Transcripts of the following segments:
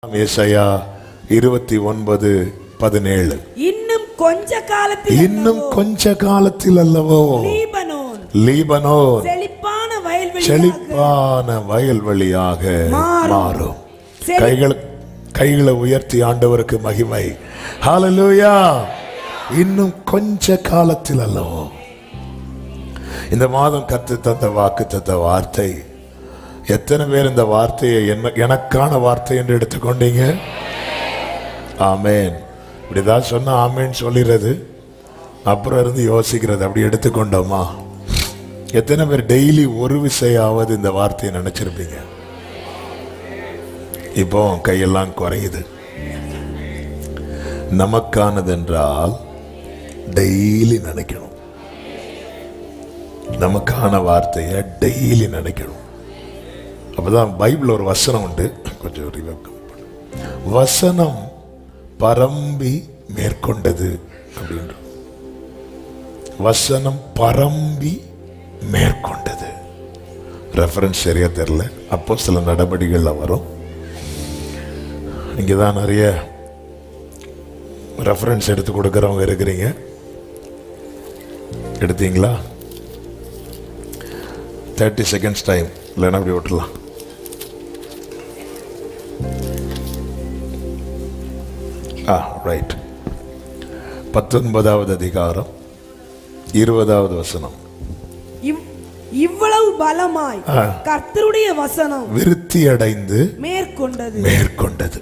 ஏசாயா 29:17 இன்னும் கொஞ்ச காலத்தில் அல்லவோ லீபனோன் செழிப்பான வயல்வெளியாக மாறும். கைகளை உயர்த்தி ஆண்டவருக்கு மகிமை. ஹல்லேலூயா. இன்னும் கொஞ்ச காலத்தில் அல்லவோ. இந்த மாதம் கர்த்தர் தந்த வாக்கு தந்த வார்த்தை. எத்தனை பேர் இந்த வார்த்தையை எனக்கான வார்த்தை என்று எடுத்துக்கொண்டீங்க? ஆமேன். இப்படிதான் சொன்ன ஆமேன் சொல்லிடுறது, அப்புறம் இருந்து யோசிக்கிறது. அப்படி எடுத்துக்கொண்டோமா? எத்தனை பேர் டெய்லி ஒரு விஷயாவது இந்த வார்த்தையை நினைச்சிருப்பீங்க? இப்போ கையெல்லாம் குறையுது. நமக்கானது என்றால் டெய்லி நினைக்கணும். நமக்கான வார்த்தையை டெய்லி நினைக்கணும். அப்பதான் பைபிள் ஒரு வசனம் உண்டு, கொஞ்சம் வசனம் பரம்பி மேற்கொண்டது அப்படின்ற வசனம் பரம்பி மேற்கொண்டது. ரெஃபரன்ஸ் சரியா தெரியல, அப்போ சில நடவடிக்கைகள்ல வரும். இங்கே தான் நிறைய ரெஃபரன்ஸ் எடுத்து கொடுக்குறவங்க இருக்கிறீங்க. எடுத்தீங்களா? 30 seconds டைம், இல்லைன்னா அப்படி விட்டுலாம். ரைட். 19வது அதிகாரம் 20வது வசனம். இவ்வளவு பலமாய் கர்த்தருடைய வசனம் விருத்தி அடைந்து மேற்கொண்டது.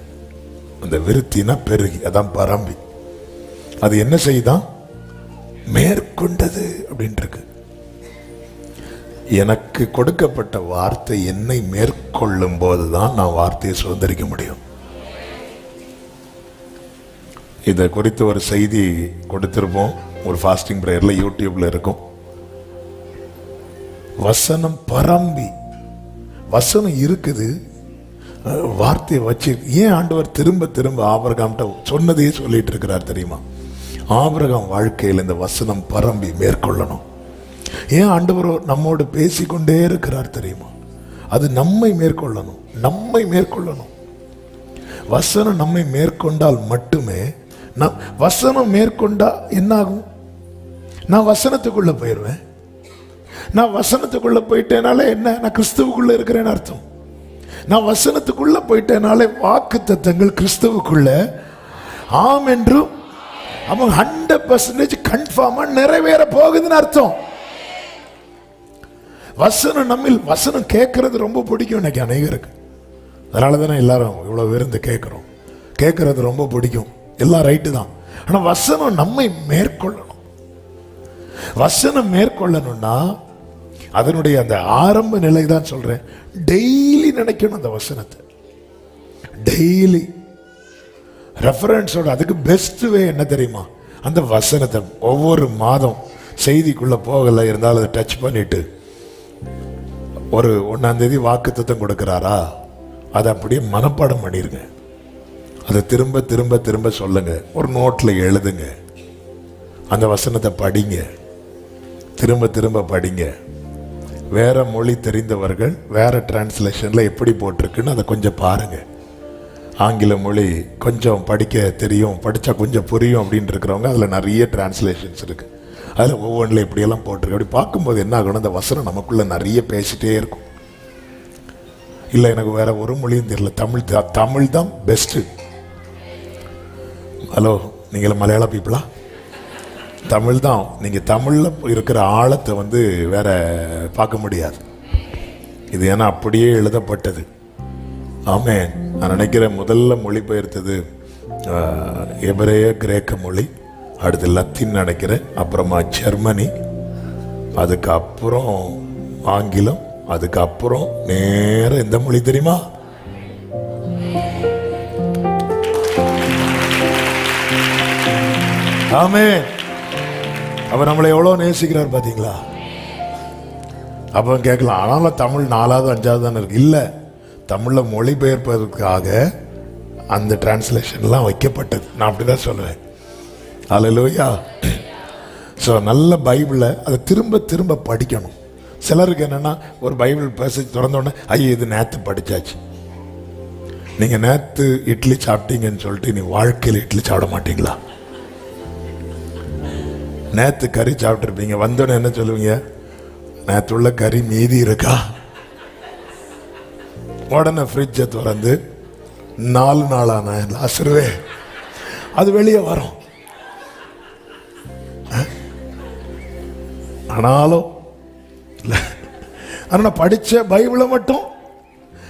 அந்த விருத்தினா பெருகி, அதான் பரம்பி. அது என்ன செய்தான்? மேற்கொண்டது அப்படின்ட்டு இருக்கு. எனக்கு கொடுக்கப்பட்ட வார்த்தை என்னை மேற்கொள்ளும் போதுதான் நான் வார்த்தையை சுதந்திரிக்க முடியும். இதை குறித்து ஒரு செய்தி கொடுத்திருப்போம், ஒரு ஃபாஸ்டிங் பிரேயர்ல, யூடியூப்ல இருக்கும். வசனம் பரம்பி, வசனம் இருக்குது, வார்த்தையை வச்சு. ஏன் ஆண்டவர் திரும்ப திரும்ப ஆபிரகாம்கிட்ட சொன்னதையே சொல்லிட்டு இருக்கிறார் தெரியுமா? ஆபிரகாம் வாழ்க்கையில் இந்த வசனம் பரம்பி மேற்கொள்ளணும். ஏன் ஆண்டவர் நம்மோடு பேசிக்கொண்டே இருக்கிறார் தெரியுமா? அது நம்மை மேற்கொள்ளணும். வசனம் நம்மை மேற்கொண்டால் மட்டுமே. வசனம் மேற்கொண்டா என்ன ஆகும்? நான் வசனத்துக்குள்ள போயிடுவேன். நான் வசனத்துக்குள்ள போயிட்டேனாலே என்ன? நான் கிறிஸ்துவுக்குள்ள இருக்கிறேன்னு அர்த்தம். நான் வசனத்துக்குள்ள போயிட்டேனாலே வாக்கு தத்தங்கள் கிறிஸ்துவுக்குள்ள ஆம் என்றும் அவன் 100% கன்ஃபார்மா நிறைவேற போகுதுன்னு அர்த்தம். வசனம் நம்மில், வசனம் கேட்கறது ரொம்ப பிடிக்கும் இன்னைக்கு அநேகருக்கு. அதனால தானே எல்லாரும் இவ்வளவு விருந்து கேட்கறது ரொம்ப பிடிக்கும். எல்லாம் ரைட்டு தான். ஆனா வசனம் நம்மை மேற்கொள்ளணும். வசனம் மேற்கொள்ளணும்னா அதனுடைய அந்த ஆரம்ப நிலை தான் சொல்றேன். டெய்லி நினைக்கணும் அந்த வசனத்தை, டெய்லி ரெஃபரன்ஸோட. அதுக்கு பெஸ்ட் வே என்ன தெரியுமா? அந்த வசனத்தை ஒவ்வொரு மாதம் செய்திக்குள்ள போகல இருந்தாலும் அதை டச் பண்ணிட்டு, ஒரு 1ஆம் தேதி வாக்குத்தத்தம் கொடுக்கிறாரா, அதை அப்படியே மனப்பாடம் பண்ணிருங்க. அதை திரும்ப திரும்ப திரும்ப சொல்லுங்க. ஒரு நோட்ல எழுதுங்க. அந்த வசனத்தை படிங்க, திரும்ப திரும்ப படிங்க. வேற மொழி தெரிந்தவர்கள் வேற டிரான்ஸ்லேஷன்ல எப்படி போட்டிருக்குன்னு அதை கொஞ்சம் பாருங்க. ஆங்கில மொழி கொஞ்சம் படிக்க தெரியும், படிச்சா கொஞ்சம் புரியும் அப்படின்னு இருக்கிறவங்க அதில் நிறைய டிரான்ஸ்லேஷன்ஸ் இருக்கு. அதில் ஒவ்வொன்றில் இப்படியெல்லாம் போட்டிருக்கு. அப்படி பார்க்கும்போது என்ன ஆகணும்? அந்த வசனம் நமக்குள்ள நிறைய பேசிட்டே இருக்கும். இல்லை எனக்கு வேற ஒரு மொழியும் தெரியல, தமிழ் தான் பெஸ்ட்டு. ஹலோ, நீங்களும் மலையாள பீப்புளா? தமிழ் தான். நீங்கள் தமிழில் இருக்கிற ஆழத்தை வேற பார்க்க முடியாது. இது ஏன்னா அப்படியே எழுதப்பட்டது. ஆமென். நான் நினைக்கிறேன் முதல்ல மொழிபெயர்த்தது எபிரேய கிரேக்க மொழி, அடுத்து லத்தீன் நினைக்கிறேன், அப்புறமா ஜெர்மனி, அதுக்கப்புறம் ஆங்கிலம், அதுக்கப்புறம் நேர எந்த மொழி தெரியுமா? ஆமென். அவர் நம்மளை எவ்வளவு நேசிக்கிறார் பாத்தீங்களா? அப்ப கேட்கலாம், ஆனாலும் தமிழ் 4வது 5வது தானே இருக்கு. இல்ல, தமிழ்ல மொழிபெயர்ப்பதற்காக அந்த டிரான்ஸ்லேஷன்லாம் வைக்கப்பட்டது. நான் அப்படிதான் சொல்லுவேன். ஹல்லேலூயா. ஸோ நல்ல பைபிளை அதை திரும்ப திரும்ப படிக்கணும். சிலருக்கு என்னன்னா, ஒரு பைபிள் பேச திறந்தோடனே ஐயோ இது நேற்று படிச்சாச்சு, நீங்க நேத்து இட்லி சாப்பிட்டீங்கன்னு சொல்லிட்டு நீ வாழ்க்கையில் இட்லி சாப்பிட மாட்டீங்களா? நேத்து கறி சாப்பிட்டுருப்பீங்க, வந்தோன்னு என்ன சொல்லுவீங்க? நேத்து உள்ள கறி மீதி இருக்கா? உடனே ஃப்ரிட்ஜை திறந்து 4 நாளான லாசருவே அது வெளியே வரும். ஆனாலும் ஆனா படிச்ச பைபிளை மட்டும்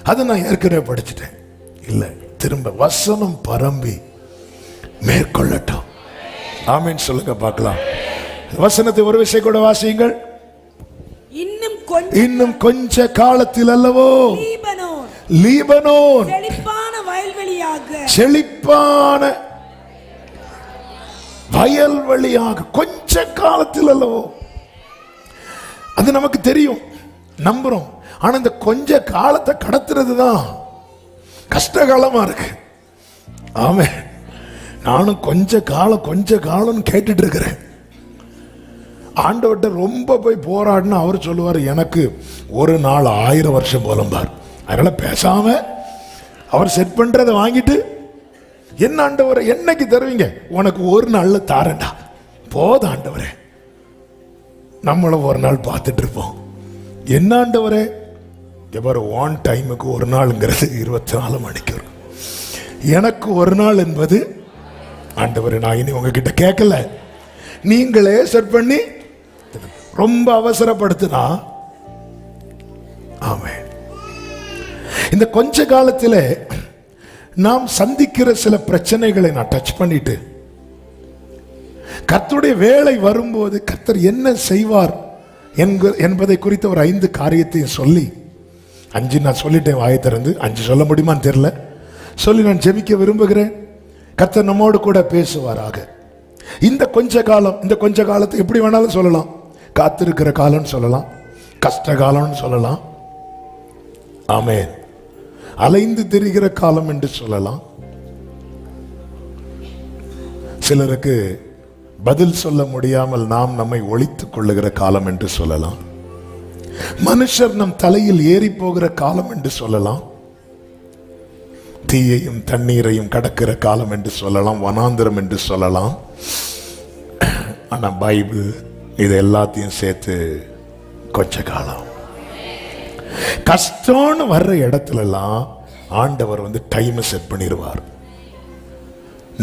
அதை நான் ஏற்கனவே படிச்சுட்டேன். இல்லை, திரும்ப வசனம் பரம்பி மேற்கொள்ளட்டும். ஆமீன் சொல்லுங்க பார்க்கலாம். வசனத்தை ஒரு விஷயம் கூட வாசியுங்கள். இன்னும் கொஞ்ச காலத்தில் அல்லவோ லீபனோன் செழிப்பான வயல்வெளியாக, கொஞ்ச காலத்தில் அல்லவோ. அது நமக்கு தெரியும், நம்புறோம். ஆனா இந்த கொஞ்ச காலத்தை கடத்துறது தான் கஷ்டகாலமா இருக்கு. ஆமே, நானும் கொஞ்ச காலம் கேட்டுட்டு இருக்கிறேன். ஆண்டவர்கிட்ட ரொம்ப போய் போராடினா அவர் சொல்லுவார், எனக்கு ஒரு நாள் 1000 வருஷம் போலம்பார். அதனால பேசாம அவர் செட் பண்றதை வாங்கிட்டு, என்ன ஆண்டவரை என்னைக்கு தருவீங்க? உனக்கு ஒரு நாள்ல தாரண்டா, போதும் ஆண்டவரே. நம்மளும் ஒரு நாள் பார்த்துட்டு இருப்போம். என்ன ஆண்டவரே, எவர் ஒன் டைமுக்கு ஒரு நாளுங்கிறது 24 மணிக்கு வரும். எனக்கு ஒரு நாள் என்பது ஆண்டவரே, நான் இனி உங்ககிட்ட கேட்கல, நீங்களே செட் பண்ணி. ரொம்ப அவசரப்படுத்தினா ஆமென். இந்த கொஞ்ச காலத்தில் நாம் சந்திக்கிற சில பிரச்சனைகளை நான் டச் பண்ணிட்டு, கர்த்தருடைய வேலை வரும்போது கர்த்தர் என்ன செய்வார் என்பதை குறித்த ஒரு 5 காரியத்தையும் சொல்லி, 5 நான் சொல்லிட்டேன் வாயை திறந்து, 5 சொல்ல முடியுமான்னு தெரியல, சொல்லி நான் ஜெபிக்க விரும்புகிறேன். கர்த்தர் நம்மோடு கூட பேசுவாராக. இந்த கொஞ்ச காலத்தை எப்படி வேணாலும் சொல்லலாம். காத்திருக்கிற காலம்னு சொல்லலாம், கஷ்ட காலம்னு சொல்லலாம், ஆமென், அலைந்து திரிகிற காலம் என்று சொல்லலாம். சிலருக்கு பதில் சொல்ல முடியாமல் நாம் நம்மை ஒழித்துக் கொள்ளுகிற காலம் என்று சொல்லலாம். மனுஷர் நம் தலையில் ஏறி போகிற காலம் என்று சொல்லலாம். தீயையும் தண்ணீரையும் கடக்கிற காலம் என்று சொல்லலாம், வனாந்திரம் என்று சொல்லலாம். ஆனா பைபிள் இது எல்லாத்தையும் சேர்த்து கொஞ்ச காலம். கஷ்டம்னு வர்ற இடத்துல எல்லாம் ஆண்டவர் டைம் செட் பண்ணிடுவார்.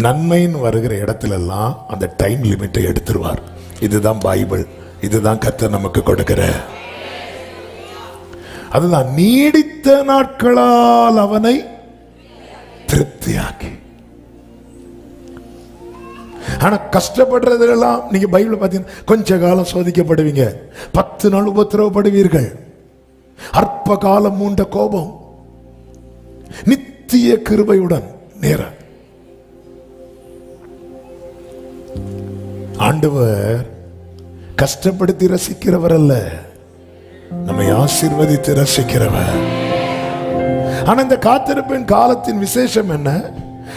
நன்மைன்னு வருகிற இடத்துல எல்லாம் அந்த டைம் லிமிட்டை எடுத்துருவார். இதுதான் பைபிள், இதுதான் கர்த்தர் நமக்கு கொடுக்கிற. அதுதான் நீடித்த நாட்களால் அவனை திருப்தியாக்கி. ஆனா கஷ்டப்படுறதெல்லாம் நீங்க பைபிள் பார்த்தீங்கன்னா, கொஞ்ச காலம் சோதிக்கப்படுவீங்க, 10 நாள் உபத்திரவப்படுவீர்கள், அற்ப காலம் மூண்ட கோபம், நித்திய கிருபையுடன் நேர. ஆண்டவர் கஷ்டப்படுத்தி ரசிக்கிறவர் அல்ல, நம்மை ஆசீர்வதித்து ரசிக்கிறவர். ஆனா இந்த காத்திருப்பின் காலத்தின் விசேஷம் என்ன?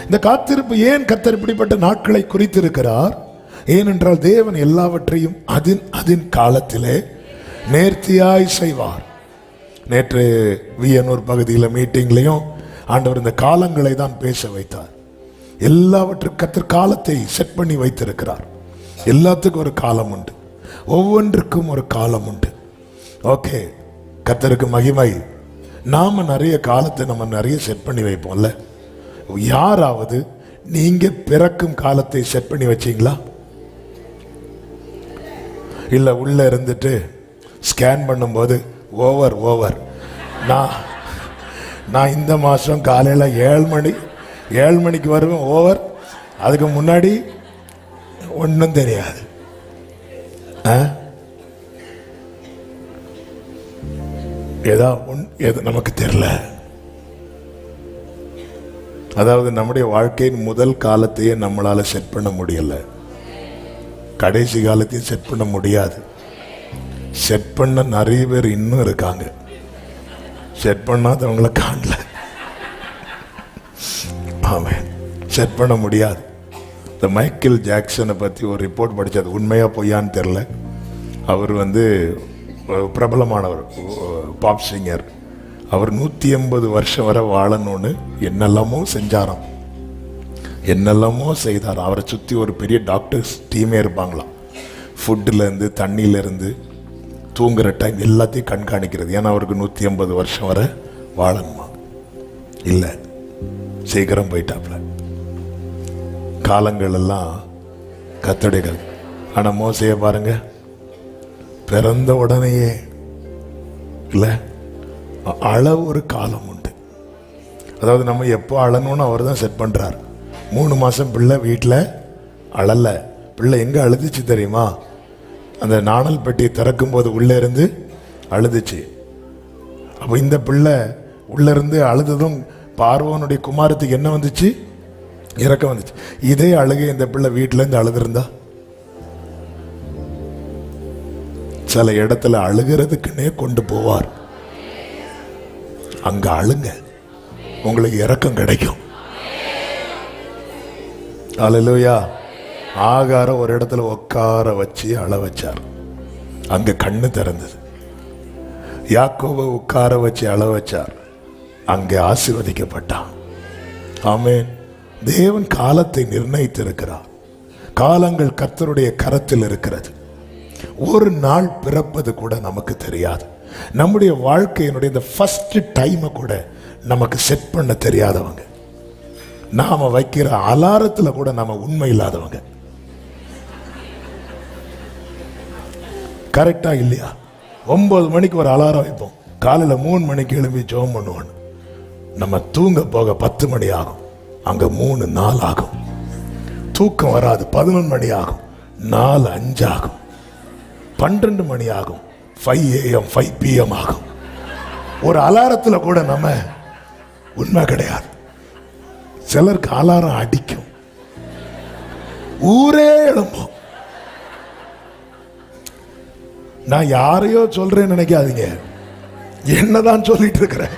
இந்த காத்திருப்பு ஏன் கர்த்தர் இப்படிப்பட்ட நாட்களை குறித்திருக்கிறார்? ஏனென்றால் தேவன் எல்லாவற்றையும் அதின் காலத்திலே நேர்த்தியாய் செய்வார். நேற்று வியனூர் பகுதியில் மீட்டிங்லையும் ஆண்டவர் இந்த காலங்களை தான் பேச வைத்தார். எல்லாவற்றுக்கும் கர்த்தர் காலத்தை செட் பண்ணி வைத்திருக்கிறார். எல்லாத்துக்கும் ஒரு காலம் உண்டு, ஒவ்வொன்றுக்கும் ஒரு காலம் உண்டு. ஓகே, கர்த்தருக்கு மகிமை. நாம நிறைய காலத்தை நம்ம நிறைய செட் பண்ணி வைப்போம்ல. யாராவது நீங்க பிறக்கும் காலத்தை செட் பண்ணி வச்சீங்களா? இல்ல உள்ள இருந்துட்டு ஸ்கேன் பண்ணும்போது ஓவர் நான் இந்த மாசம் காலையில 7 மணிக்கு வருவேன், ஓவர், அதுக்கு முன்னாடி ஒன்றும் தெரியாது. எது நமக்கு தெரியல. அதாவது நம்முடைய வாழ்க்கையின் முதல் காலத்தையே நம்மளால செட் பண்ண முடியல, கடைசி காலத்தையும் செட் பண்ண முடியாது. செட் பண்ண நிறைய பேர் இன்னும் இருக்காங்க, செட் பண்ணாதவங்களை காணல. ஆமென். செட் பண்ண முடியாது. இந்த மைக்கேல் ஜாக்சனை பற்றி ஒரு ரிப்போர்ட் படித்தது, உண்மையாக பொய்யான்னு தெரில. அவர் பிரபலமானவர், பாப் சிங்கர். அவர் 180 வருஷம் வரை வாழணும்னு என்னெல்லாமோ செஞ்சாராம், என்னெல்லாமோ செய்தார். அவரை சுற்றி ஒரு பெரிய டாக்டர்ஸ் டீமே இருப்பாங்களாம். ஃபுட்டுலேருந்து தண்ணியிலேருந்து தூங்குற டைம் எல்லாத்தையும் கண்காணிக்கிறது. ஏன்னா அவருக்கு 180 வருஷம் வரை வாழணுமா. இல்லை, சீக்கிரம் போயிட்டாப்ல. காலங்கள் எல்லாம் கத்தடைகள். ஆனால் மோசையை பாருங்க, பிறந்த உடனேயே இல்லை அளவு ஒரு காலம் உண்டு. அதாவது நம்ம எப்போ அழணும்னு அவர் தான் செட் பண்ணுறார். 3 மாதம் பிள்ளை வீட்டில் அழலை. பிள்ளை எங்கே அழுதுச்சு தெரியுமா? அந்த நாணல் பெட்டியை திறக்கும் போது உள்ளே இருந்து அழுதுச்சு. அப்போ இந்த பிள்ளை உள்ளே இருந்து அழுததும் பார்வோனுடைய குமாரத்துக்கு என்ன வந்துச்சு? இறக்கம் வந்துச்சு. இதே அழுகை இந்த பிள்ளை வீட்டில் இருந்து அழுதுருந்தா? சில இடத்துல அழுகிறதுக்குன்னே கொண்டு போவார். அங்க அழுங்க, உங்களுக்கு இரக்கம் கிடைக்கும். அல்லேலூயா. ஆகார ஒரு இடத்துல உட்கார வச்சு அழ வச்சார், அங்க கண்ணு திறந்தது. யாக்கோபை உட்கார வச்சு அழ வச்சார், அங்கே ஆசீர்வதிக்கப்பட்டான். ஆமென். தேவன் காலத்தை நிர்ணயித்திருக்கிறார். காலங்கள் கர்த்தருடைய கரத்தில் இருக்கிறது. ஒரு நாள் பிறப்பது கூட நமக்கு தெரியாது. நம்முடைய வாழ்க்கையினுடைய இந்த ஃபர்ஸ்ட் டைமை கூட நமக்கு செட் பண்ண தெரியாதவங்க. நாம வைக்கிற அலாரத்துல கூட நாம உண்மை இல்லாதவங்க. கரெக்டா இல்லையா? 9 மணிக்கு ஒரு அலாரம் வைப்போம், காலையில் 3 மணிக்கு எழுப்பி ஜெபம் பண்ணுவோம். நம்ம தூங்க போக 10 மணி ஆகும், அங்க 3 4 ஆகும். தூக்கம் வராது, 11 மணி ஆகும், 4 5 ஆகும், 12 மணி ஆகும், 5 AM 5 PM ஆகும். ஒரு அலாரத்தில் கூட நம்ம உண்மை கிடையாது. சிலருக்கு அலாரம் அடிக்கும், ஊரே எழும்பும். நான் யாரையோ சொல்றேன்னு நினைக்காதீங்க, என்னதான் சொல்லிட்டு இருக்கிறேன்.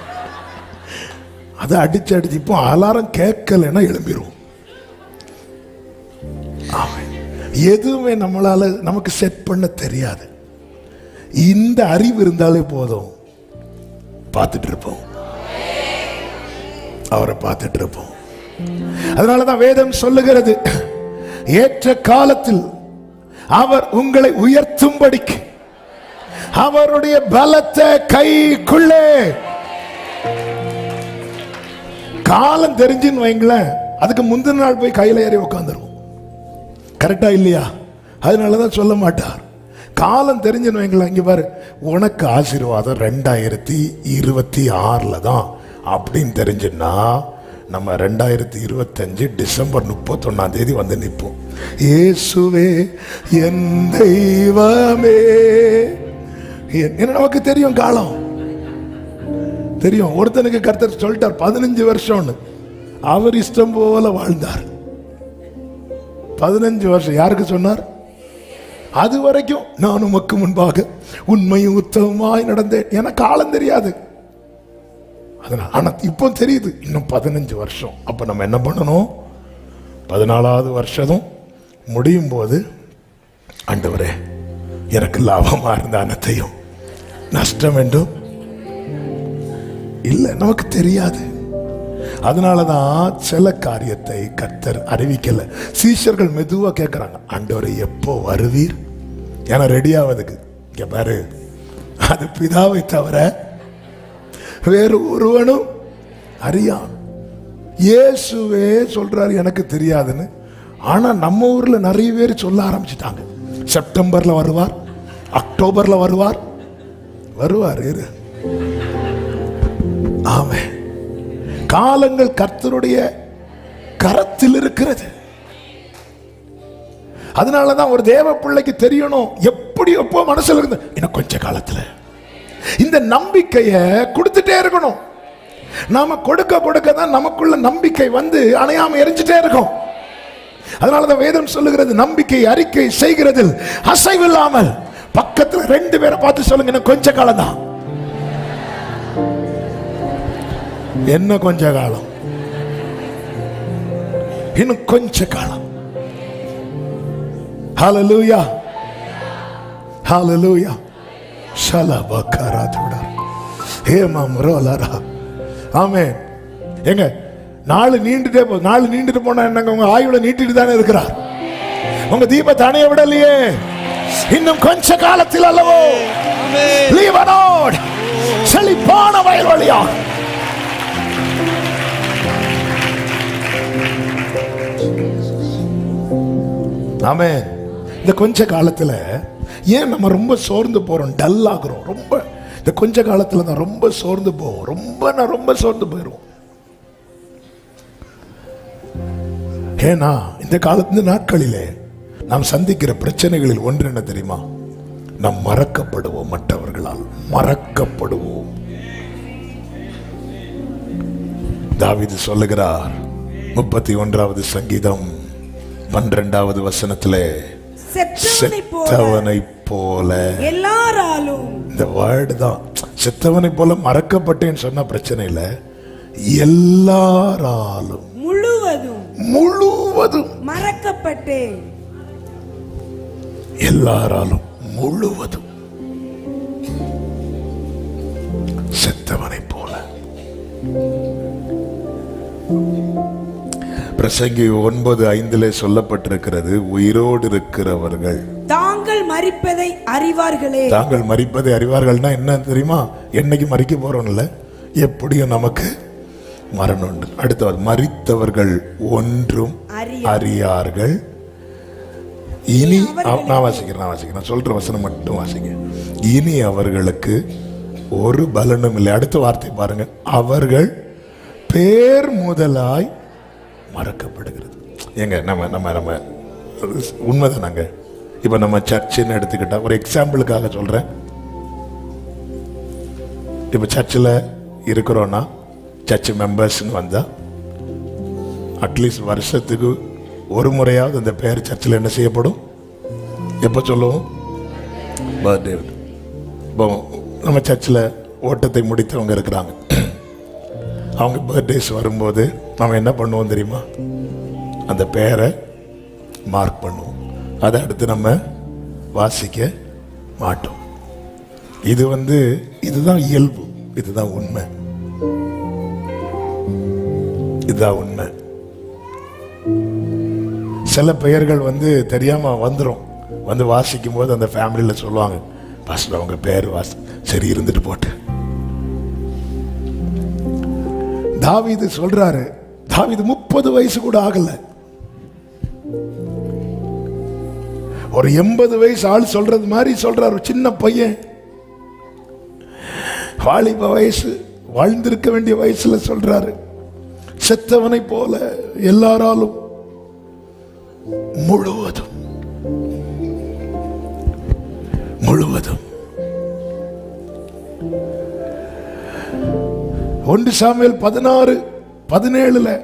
அதை அடிச்சு அடிச்சு இப்போ அலாரம் கேட்கலைன்னா எழும்பிடுவோம். எதுவுமே நம்மளால நமக்கு செட் பண்ண தெரியாது. இந்த அறிவு இருந்தாலே போதும், பார்த்துட்டு இருப்போம், அவரை பார்த்துட்டு இருப்போம். அதனாலதான் வேதம் சொல்லுகிறது, ஏற்ற காலத்தில் அவர் உங்களை உயர்த்தும்படிக்கு அவருடைய பலத்த கைக்குள்ளே. காலம் தெரிஞ்சுன்னு வைங்களேன், அதுக்கு முந்தின நாள் போய் கையில ஏறி உட்காந்துருவோம். கரெக்டா இல்லையா? அதனாலதான் சொல்ல மாட்டார். காலம் தெரிஞ்சுன்னு வைங்களேன், இங்க பாரு உனக்கு ஆசீர்வாதம் 2026 தான் அப்படின்னு தெரிஞ்சுன்னா நம்ம 2025 டிசம்பர் 31 வந்து நிற்போம். இயேசுவே என் தெய்வமே. என்ன நமக்கு தெரியும், காலம் தெரியும். ஒருத்தனுக்கு கர்த்தர் சொல்லிட்டார் 15 வருஷம்னு, அவர் இஷ்டம் போல வாழ்ந்தார். 15 வருஷம் யாருக்கு சொன்னார்? அது வரைக்கும் நான் உமக்கு முன்பாக உண்மையும் உத்தமமாய் நடந்தேன். எனக்கு காலம் தெரியாது, அதனால. ஆனா இப்போ தெரியுது, இன்னும் 15 வருஷம். அப்ப நம்ம என்ன பண்ணணும்? 14வது வருஷம் முடியும் போது, ஆண்டவரே எனக்கு லாபமா இருந்த அனைத்தையும் நஷ்டம் என்றும் இல்லை, நமக்கு தெரியாது. அதனாலதான் சில காரியத்தை கர்த்தர் அறிவிக்கல. சீஷர்கள் மெதுவா கேட்கிறாங்க, ஆண்டவரே எப்போ வருவீர்? ஏன்னா ரெடி ஆவதுக்கு. இங்க பாரு, அது பிதாவை தவிர வேறு ஒருவனும் அறியான். இயேசுவே சொல்றாரு எனக்கு தெரியாதுன்னு. ஆனா நம்ம ஊர்ல நிறைய பேர் சொல்ல ஆரம்பிச்சுட்டாங்க, செப்டம்பர்ல வருவார், அக்டோபர்ல வருவார். இரு. ஆமென். காலங்கள் கர்த்தருடைய கரத்தில் இருக்கிறது. அதனாலதான் ஒரு தேவ பிள்ளைக்கு தெரியணும், எப்படி எப்போ மனசுல இருந்து இன்னும் கொஞ்ச காலத்துல இந்த நம்பிக்கைய கொடுத்துட்டே இருக்கணும். நாம கொடுக்க கொடுக்க தான் நமக்குள்ள நம்பிக்கை வந்து அணையாம எரிஞ்சிட்டே இருக்கும். அதனாலதான் வேதம் சொல்லுகிறது, நம்பிக்கை அறிக்கை செய்கிறதில் அசைவில்லாமல். பக்கத்துல 2 பேரை பார்த்து சொல்லுங்க, இன்னும் கொஞ்ச காலம் தான். என்ன கொஞ்ச காலம்? இன்னும் கொஞ்ச காலம். ஹல்லேலூயா, ஹல்லேலூயா. ஷலபகரதுடா ஹேமா முரோலாரா. ஆமென். எங்க நாள் நீண்டுட்டே போகுது. நாள் நீண்டுட்டு போனா என்னங்க, உங்க ஆயுளை நீட்டிட்டு தானே இருக்கிறார். உங்க தீபத்தை அணைய விடலையே. இன்னும் கொஞ்ச காலத்தில் அல்லவோ லீபனோன் செழிப்பான வயல்வெளியா. ஆமென். இந்த கொஞ்ச காலத்துல ஏன் நம்ம ரொம்ப சோர்ந்து போறோம், டல் ஆகுறோம்? ரொம்ப இந்த கொஞ்ச காலத்துல நான் ரொம்ப சோர்ந்து போவோம். ரொம்ப சோர்ந்து போயிடுவோம். ஏன்னா இந்த காலத்து நாட்களிலே நாம் சந்திக்கிற பிரச்சனைகளில் ஒன்று என்ன தெரியுமா? நாம் மறக்கப்படுவோம். மற்றவர்களால் மறக்கப்படுவோம். தாவீது சொல்லுகிறார் 31வது சங்கீதம் 12வது வசனத்திலே, செத்தவனை போல எல்லாராலும். இந்த வேர்டு தான், செத்தவனை போல மறக்கப்பட்டேன்னு சொன்ன பிரச்சனை இல்ல, எல்லாராலும் முழுவதும் மறக்கப்பட்டேன். எல்லாராலும் முழுவதும் செத்தவனை போல. பிரசங்கி 9:5 சொல்லப்பட்டிருக்கிறது, உயிரோடு இருக்கிறவர்கள் தாங்கள் மரிப்பதை அறிவார்களே. தாங்கள் மரிப்பதை அறிவார்கள்னா என்ன தெரியுமா? என்னைக்கு மரிக்க போறோம் இல்ல, எப்படியும் நமக்கு மரணம் உண்டு. அடுத்தவர் மரித்தவர்கள் ஒன்றும் அறியார்கள். இனி நான் வாசிக்கிறேன் சொல்ற வசனம் மட்டும் வாசிங்க. இனி அவர்களுக்கு ஒரு பலனும் இல்லை. அடுத்த வார்த்தை பாருங்க, அவர்கள் பேர் முதலாய் மறக்கப்படுகிறது. எங்க நம்ம நம்ம நம்ம உண்மைதானாங்க. இப்ப நம்ம சர்ச்சுன்னு எடுத்துக்கிட்டா, ஒரு எக்ஸாம்பிளுக்காக சொல்றேன். இப்ப சர்ச்சில் இருக்கிறோன்னா, சர்ச் மெம்பர்ஸ்ன்னு வந்தா அட்லீஸ்ட் வருஷத்துக்கு ஒரு முறையாவது அந்த பேர் சர்ச்சில் என்ன செய்யப்படும்? எப்போ சொல்லுவோம்? பர்த்டே. இப்போ நம்ம சர்ச்சில் ஓட்டத்தை முடித்தவங்க இருக்கிறாங்க, அவங்க பர்த்டேஸ் வரும்போது நம்ம என்ன பண்ணுவோம் தெரியுமா? அந்த பேரை மார்க் பண்ணுவோம். அதை அடுத்து நம்ம வாசிக்க மாட்டோம். இதுதான் இயல்பு, இதுதான் உண்மை, இதுதான் உண்மை. சில பெயர்கள் தெரியாம வந்துடும். வாசிக்கும் போது அந்த ஃபேமிலியில சொல்லுவாங்க, பாஸ்டர் அவங்க பேர் சரி இருந்துட்டு போட்டு. தாவீது சொல்றாரு, தாவீது 30 வயசு கூட ஆகல, ஒரு 80 வயசு ஆள் சொல்றது மாதிரி சொல்றாரு. சின்ன பையன், வாலிப வயசு, வாழ்ந்திருக்க வேண்டிய வயசுல சொல்றாரு, செத்தவனை போல எல்லாராலும் முழுவதும் 1 சாமுவேல் 16:17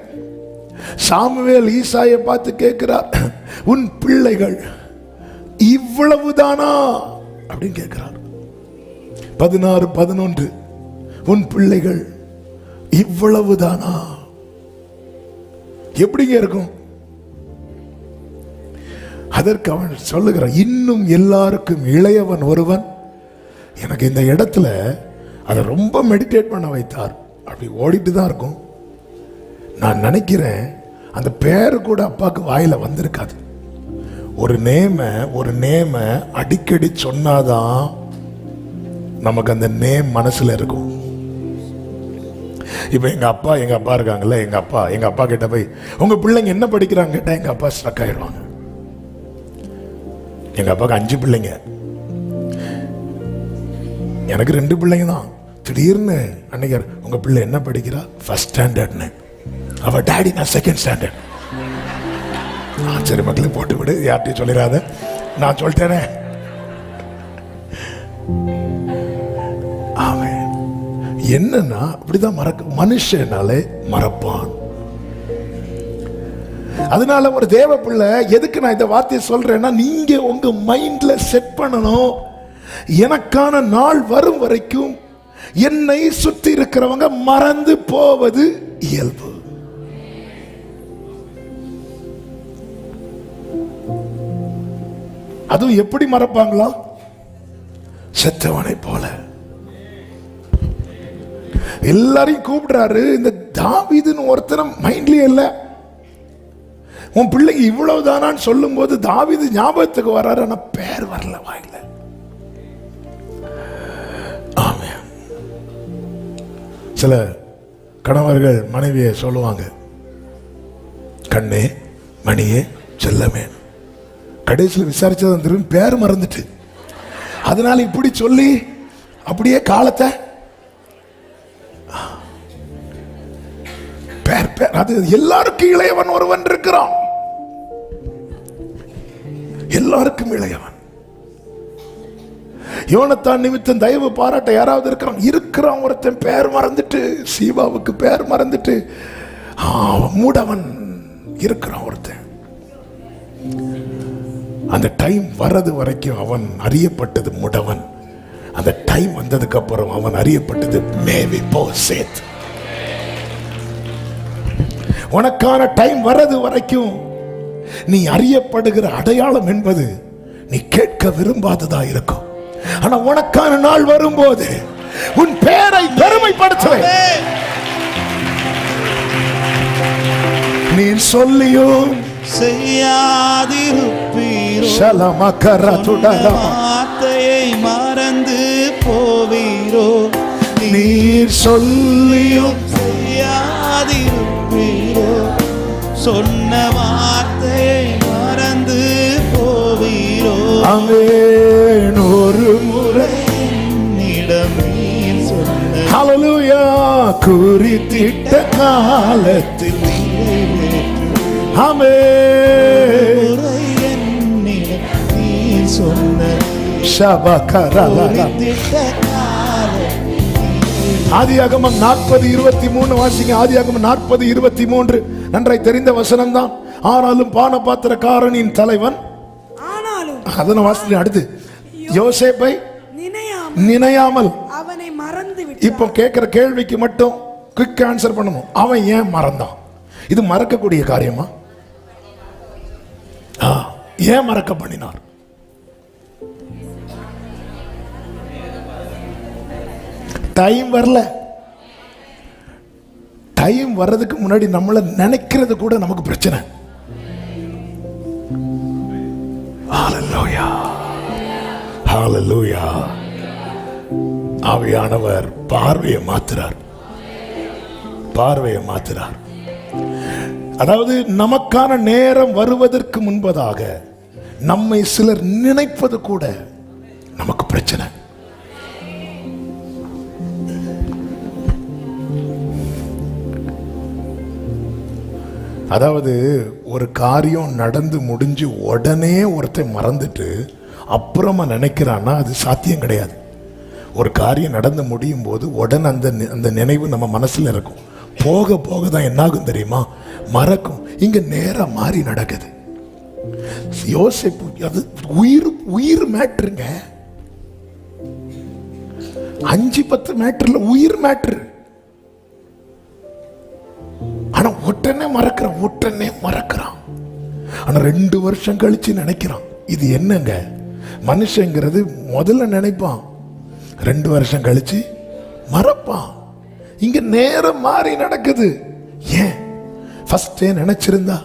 சாமுவேல் ஈசாயை பார்த்து கேட்கிறார், உன் பிள்ளைகள் இவ்வளவுதானா அப்படின்னு கேட்கிறார். 16:11 உன் பிள்ளைகள் இவ்வளவுதானா? எப்படிங்க இருக்கும்? அதற்கு அவன் சொல்லுகிறான், இன்னும் எல்லாருக்கும் இளையவன் ஒருவன் எனக்கு இந்த இடத்துல அதை ரொம்ப மெடிடேட் பண்ண வைத்தார். அப்படி ஓடிட்டு தான் இருக்கும். நான் நினைக்கிறேன் அந்த பேரு கூட அப்பாவுக்கு வாயில வந்திருக்காது. ஒரு நேம அடிக்கடி சொன்னாதான் நமக்கு அந்த நேம் மனசுல இருக்கும். இப்ப எங்க அப்பா இருக்காங்கல்ல, எங்க அப்பா கிட்ட போய் உங்க பிள்ளைங்க என்ன படிக்கிறாங்க கேட்டா எங்க அப்பா ஸ்ட்ரக் ஆயிடுவாங்க. எங்க அப்பாவுக்கு 5 பிள்ளைங்க, எனக்கு 2 பிள்ளைங்க தான். திடீர்னு அன்னைக்கு உங்க பிள்ளை என்ன படிக்கிறா? ஃபர்ஸ்ட் ஸ்டாண்டர்ட்னு. அவ டாடி நான் செகண்ட் ஸ்டாண்டர்ட். சரி மக்களே போட்டு விடு, யார்ட்டையும் சொல்லிடாத, நான் சொல்லிட்டேனே. ஆமென். என்னன்னா அப்படிதான் மனுஷனாலே மறப்பான். அதனால ஒரு தேவ பிள்ளை, எதுக்கு நான் இந்த வார்த்தையை சொல்றேன்னா, நீங்க உங்க மைண்ட்ல செட் பண்ணணும், எனக்கான நாள் வரும் வரைக்கும் என்னை சுற்றி இருக்கிறவங்க மறந்து போவது இயல்பு. அதுவும் எப்படி மறப்பாங்களா? செத்தவனை போல. எல்லாரையும் கூப்பிடுறாரு. இந்த தாவீதுன்னு ஒருத்தனை மைண்ட்லயே இல்ல. உன் பிள்ளைக்கு இவ்வளவுதானான்னு சொல்லும் போது தாவீது ஞாபகத்துக்கு வர்றாரு, ஆனா பேர் வரல வாயில. ஆமென். சில கணவர்கள் மனைவியை சொல்லுவாங்க, கண்ணே மணியே செல்லமே. கடைசியில் விசாரிச்சது திரும்பி பேர் மறந்துட்டு, அதனால இப்படி சொல்லி அப்படியே காலத்தை பேர் பேர். அது எல்லாருக்கும் இளையவன் ஒருவன் இருக்கிறான், எல்லாருக்கும் இளையவன். யோனத்தான் நிமித்தம் தயவு பாராட்ட யாராவது இருக்கிறான் ஒருத்தன் பேர் மறந்துட்டு, சீபாவுக்கு பேர் மறந்துட்டு மூடவன் இருக்கிறான் ஒருத்தன். அந்த டைம் வர்றது வரைக்கும் அவன் அறியப்பட்டது முடவன். அந்த டைம் வந்ததுக்கு அப்புறம் அவன் அறியப்பட்டது மேவி போசேத். உனக்கான டைம் வர்றது வரைக்கும் நீ அறியப்படுகிற அடையாளம் என்பது நீ கேட்க விரும்பாததா இருக்கும். ஆனா உனக்கான நாள் வரும்போது உன் பேரை பெருமைப்படுத்துவேன். நீ சொல்லியும் செய்யாதிருப்பீரோ, வார்த்தையை மறந்து போவீரோ. நீர் சொல்லியும் செய்யாதிருப்பீரோ, சொன்ன வார்த்தையை மறந்து போவீரோ. ஆமென். ஒரு முறை என்னிடம் நீர் சொன்ன ஹல்லேலூயா குறித்திட்ட காலத்தில் ஆமென். என்னிடம் நீர் சொன்ன ஆதியாகமம் 40:23 வாசிங்க. ஆதியாகமம் 40:23 நன்றாய் தெரிந்த வசனம் தான். ஆனாலும் பானபாத்திரக்காரனின் தலைவன், ஆனாலும் அதனை வாசிங்க. அடுத்து யோசேப்பை நினையாமல் அவனை மறந்து விட்டார். இப்போ கேட்கிற கேள்விக்கு மட்டும் குயிக் ஆன்சர் பண்ணணும். அவன் ஏன் மறந்தான்? இது மறக்கக்கூடிய காரியமா? ஏன் மறக்க பண்ணினார்? டைம் வரல. டைம் வர்றதுக்கு முன்னாடி நம்மள நினைக்கிறது கூட நமக்கு பிரச்சனை. ஹல்லேலூயா, ஹல்லேலூயா. ஆவியானவர் பார்வையை மாத்துறார், பார்வையை மாத்துறார். அதாவது நமக்கான நேரம் வருவதற்கு முன்பதாக நம்மை சிலர் நினைப்பது கூட நமக்கு பிரச்சனை. அதாவது ஒரு காரியம் நடந்து முடிஞ்சு உடனே ஒருத்தன் மறந்துட்டு அப்புறமா நினைக்கிறான்னா அது சாத்தியம் கிடையாது. ஒரு காரியம் நடந்து முடியும் போது உடனே அந்த நினைவு நம்ம மனசுல இருக்கும். போக போக தான் என்னாகும் தெரியுமா? மறக்கும். இங்க நேரா மாறி நடக்குது. யோசிப்பு அது உயிர் உயிர் மேட்ருங்க. 5-10 மேட்டர்ல உயிர் மேட்ரு. ஆனா உடனே மறக்கிறான், உடனே மறக்கிறான். ஆனா 2 வருஷம் கழிச்சு நினைக்கிறான். இது என்னங்க? மனுஷங்கிறது முதல்ல நினைப்பான், 2 வருஷம் கழிச்சு மறப்பான். இங்க நேரம் மாறி நடக்குது. ஏன்? ஃபர்ஸ்டே நினைச்சிருந்தா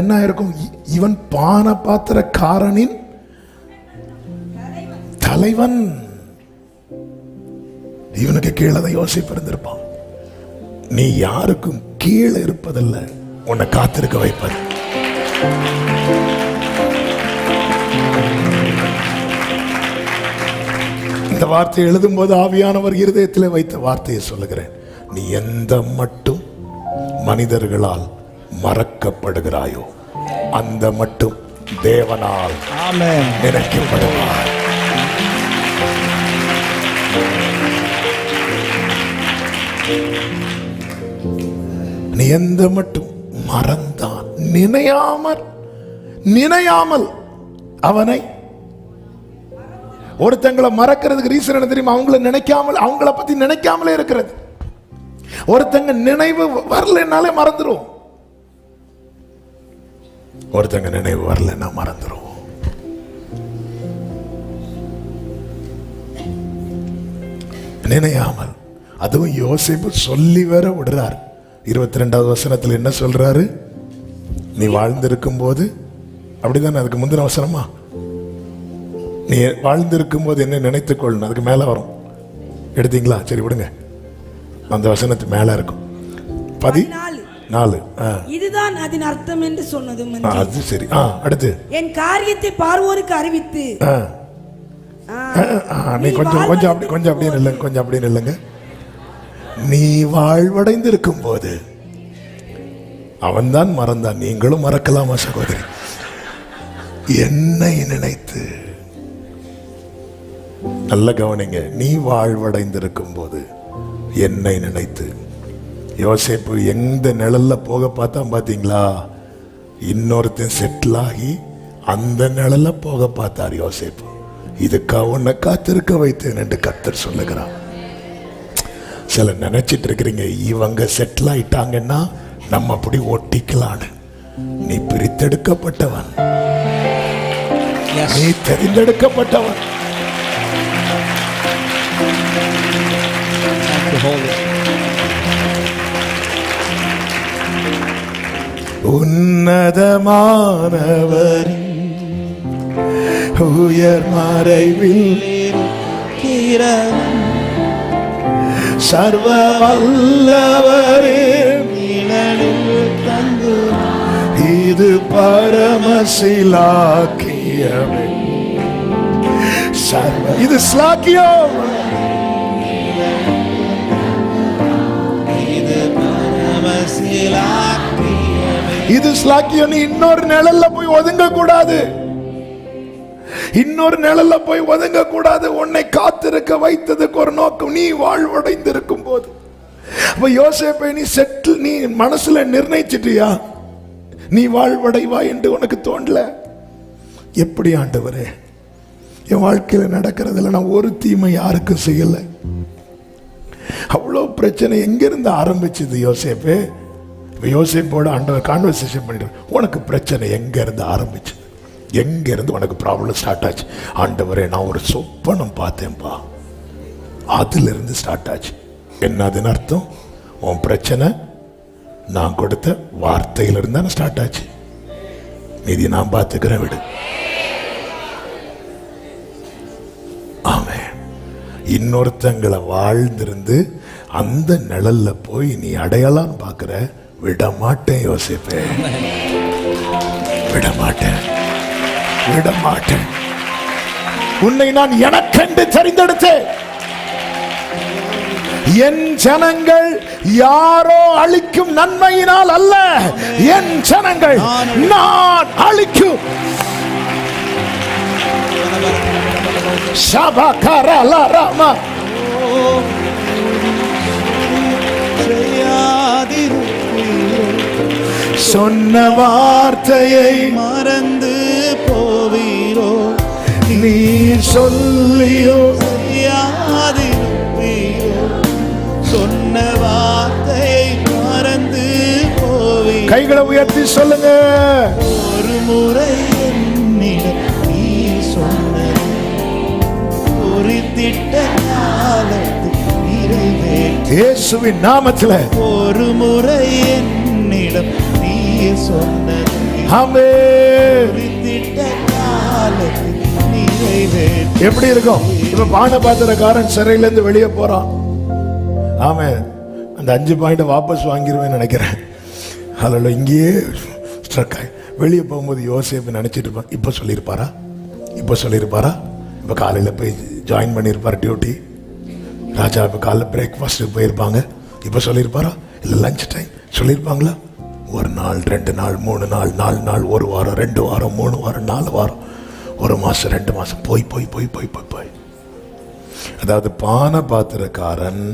என்ன இருக்கும்? இவன் பான பாத்திரக்காரனின் தலைவன். இவனுக்கு கீழே தான் யோசிப்பு இருந்திருப்பான். நீ யாருக்கும் கீழே இருப்பதில்ல, உன்னை காத்திருக்க வைப்பது. இந்த வார்த்தையை எழுதும் போது ஆவியானவர் இருதயத்தில் வைத்த வார்த்தையை சொல்லுகிறேன். நீ எந்த மட்டும் மனிதர்களால் மறக்கப்படுகிறாயோ அந்த மட்டும் தேவனால் நினைக்கப்படுவார். நீ எந்த மட்டும் மறந்தான், நினையாமல் அவனை. ஒருத்தங்களை மறக்கிறதுக்கு ரீசன் என்ன தெரியுமா? அவங்கள நினைக்காமல், அவங்கள பத்தி நினைக்காமலே இருக்கிறது. ஒருத்தங்க நினைவு வரலனாலே மறந்துடும். ஒருத்தங்க நினைவு வரலன்னா மறந்துடும். நினையாமல் அதுவும் யோசேப்பு சொல்லி வேற விடுறார். 22வது வசனத்தில் என்ன சொல்றாரு? நீ வாழ்ந்திருக்கும் போது, அப்படிதானே? அதுக்கு முந்தின வசனமா, நீ வாழ்ந்திருக்கும் போது என்ன நினைத்துக்கொள்ளணும், அதுக்கு மேல வரும். எடுத்தீங்களா? சரி விடுங்க, அந்த வசனத்து மேல இருக்கும். 14. இதுதான் அதன் அர்த்தம் என்று சொன்னதும் அது சரி. அடுத்து, என் காரியத்தை பார்வோருக்கு அறிவித்து. நீ கொஞ்சம் அப்படியே நில்லுங்க. நீ வாழ்வடைந்திருக்கும் போது அவன்தான் மறந்தான், நீங்களும் மறக்கலாமா சகோதரி? என்னை நினைத்து. நல்ல கவனிங்க, நீ வாழ்வடைந்திருக்கும் போது என்னை நினைத்து. யோசேப்பு எந்த நிழல்ல போக பார்த்தான் பாத்தீங்களா? இன்னொருத்தன் செட்டில் ஆகி அந்த நிழல்ல போக பார்த்தார் யோசேப்பு. இதுக்கு உன்னை காத்திருக்க வைத்தேன் என்று கர்த்தர் சொல்லுகிறான். சில நினைச்சிட்டு இருக்கிறீங்க, இவங்க செட்டில் ஆயிட்டாங்கன்னா நம்ம அப்படி ஒட்டிக்கலான்னு. நீ பிரித்தெடுக்கப்பட்டவன், நீ தெரிந்தெடுக்கப்பட்டவன். உன்னதமானவர் உயர் மறைவில் சர்வ வல்லவரே இது பரமசிலாக்கியமே. சர்வ இது ஸ்லாக்கியம், இது ஸ்லாக்கியம். நீ இன்னொரு நிழல்ல போய் ஒதுங்க கூடாது, இன்னொரு நிழல்ல போய் ஒதுங்க கூடாது. உன்னை காத்திருக்க வைத்ததுக்கு ஒரு நோக்கம். நீ வாழ்வடைந்திருக்கும் போது. அப்ப யோசேப்பை நீ செட்டில், நீ மனசுல நிர்ணயிச்சிட்டியா நீ வாழ்வடைவா என்று உனக்கு தோணல? எப்படி ஆண்டவரே, என் வாழ்க்கையில நடக்கிறதுல நான் ஒரு தீமை யாருக்கும் செய்யல. அவ்வளோ பிரச்சனை எங்கிருந்து ஆரம்பிச்சது யோசேப்பு? யோசேப்போட ஆண்டவர் கான்வர்சேஷன் பண்ணிட்டு, உனக்கு பிரச்சனை எங்க இருந்து ஆரம்பிச்சது? எங்க இருந்து உனக்கு ப்ராப்ளம் ஸ்டார்ட் ஆச்சு? ஆண்டவரே, நான் ஒரு சொப்பனம் பார்த்தேன்பா, அதுல இருந்து ஸ்டார்ட் ஆச்சு. என்னதுன்னு அர்த்தம்? உன் பிரச்சனை நான் கொடுத்த வார்த்தையில இருந்தா ஸ்டார்ட் ஆச்சு. மீதி நான் பார்த்துக்கிறேன், விடு. ஆமே. இன்னொருத்தங்களை வாழ்ந்திருந்து அந்த நிழல்ல போய் நீ அடையலான்னு பார்க்கிற. விட மாட்டேன் யோசிப்பே, விட மாட்டேன், விட மாட்டேன். உன்னை நான் எனக்கென்று தெரிந்தெடுத்தேன். என் ஜனங்கள் யாரோ அழிக்கும் நன்மையினால் அல்ல, என் ஜனங்கள் நான் அழிக்கும். சபகரலரமா சொன்ன வார்த்தையை மறந்து போவீரோ? நீ சொல்லியோ செய்யாதிருப்பீரோ? சொன்ன வார்த்தையை மறந்து போவீரோ? கைகளை உயர்த்தி சொல்லுங்க. ஒரு முறை என்னிடம் நீ சொன்னது குறித்திட்ட காலத்தில் நிறைவேற்று. இயேசுவின் நாமத்தில் ஒரு முறை என்னிடம் நீ சொன்னது ஆமென். குறித்திட்ட காலத்தில் நிறைவேற்று. எப்படி இருக்கும்? இப்ப பானபாத்திரக்காரன் சிறையில இருந்து வெளியே போறான். ஆமென். அந்த 5 பாயிண்ட் வாபஸ் வாங்கிடுவேன்னு நினைக்கிறேன். அதில் இங்கேயே ஸ்ட்ரக் ஆகி வெளியே போகும்போது யோசேப்பு நினைச்சிட்டு இருப்பான், இப்போ சொல்லியிருப்பாரா, இப்போ சொல்லியிருப்பாரா, இப்போ காலையில் போய் ஜாயின் பண்ணியிருப்பார் டியூட்டி. ராஜா இப்போ காலைல பிரேக்ஃபாஸ்ட்டுக்கு போயிருப்பாங்க, இப்போ சொல்லியிருப்பாரா? இல்லை லஞ்ச் டைம் சொல்லியிருப்பாங்களா? 1 நாள் 2 நாள் 3 நாள் 4 நாள் 1 வாரம் 2 வாரம் 3 வாரம் 4 வாரம் 1 மாதம் 2 மாதம் போய் போய் போய் போய் போய் போய். அதாவது பானபாத்திரக்காரன்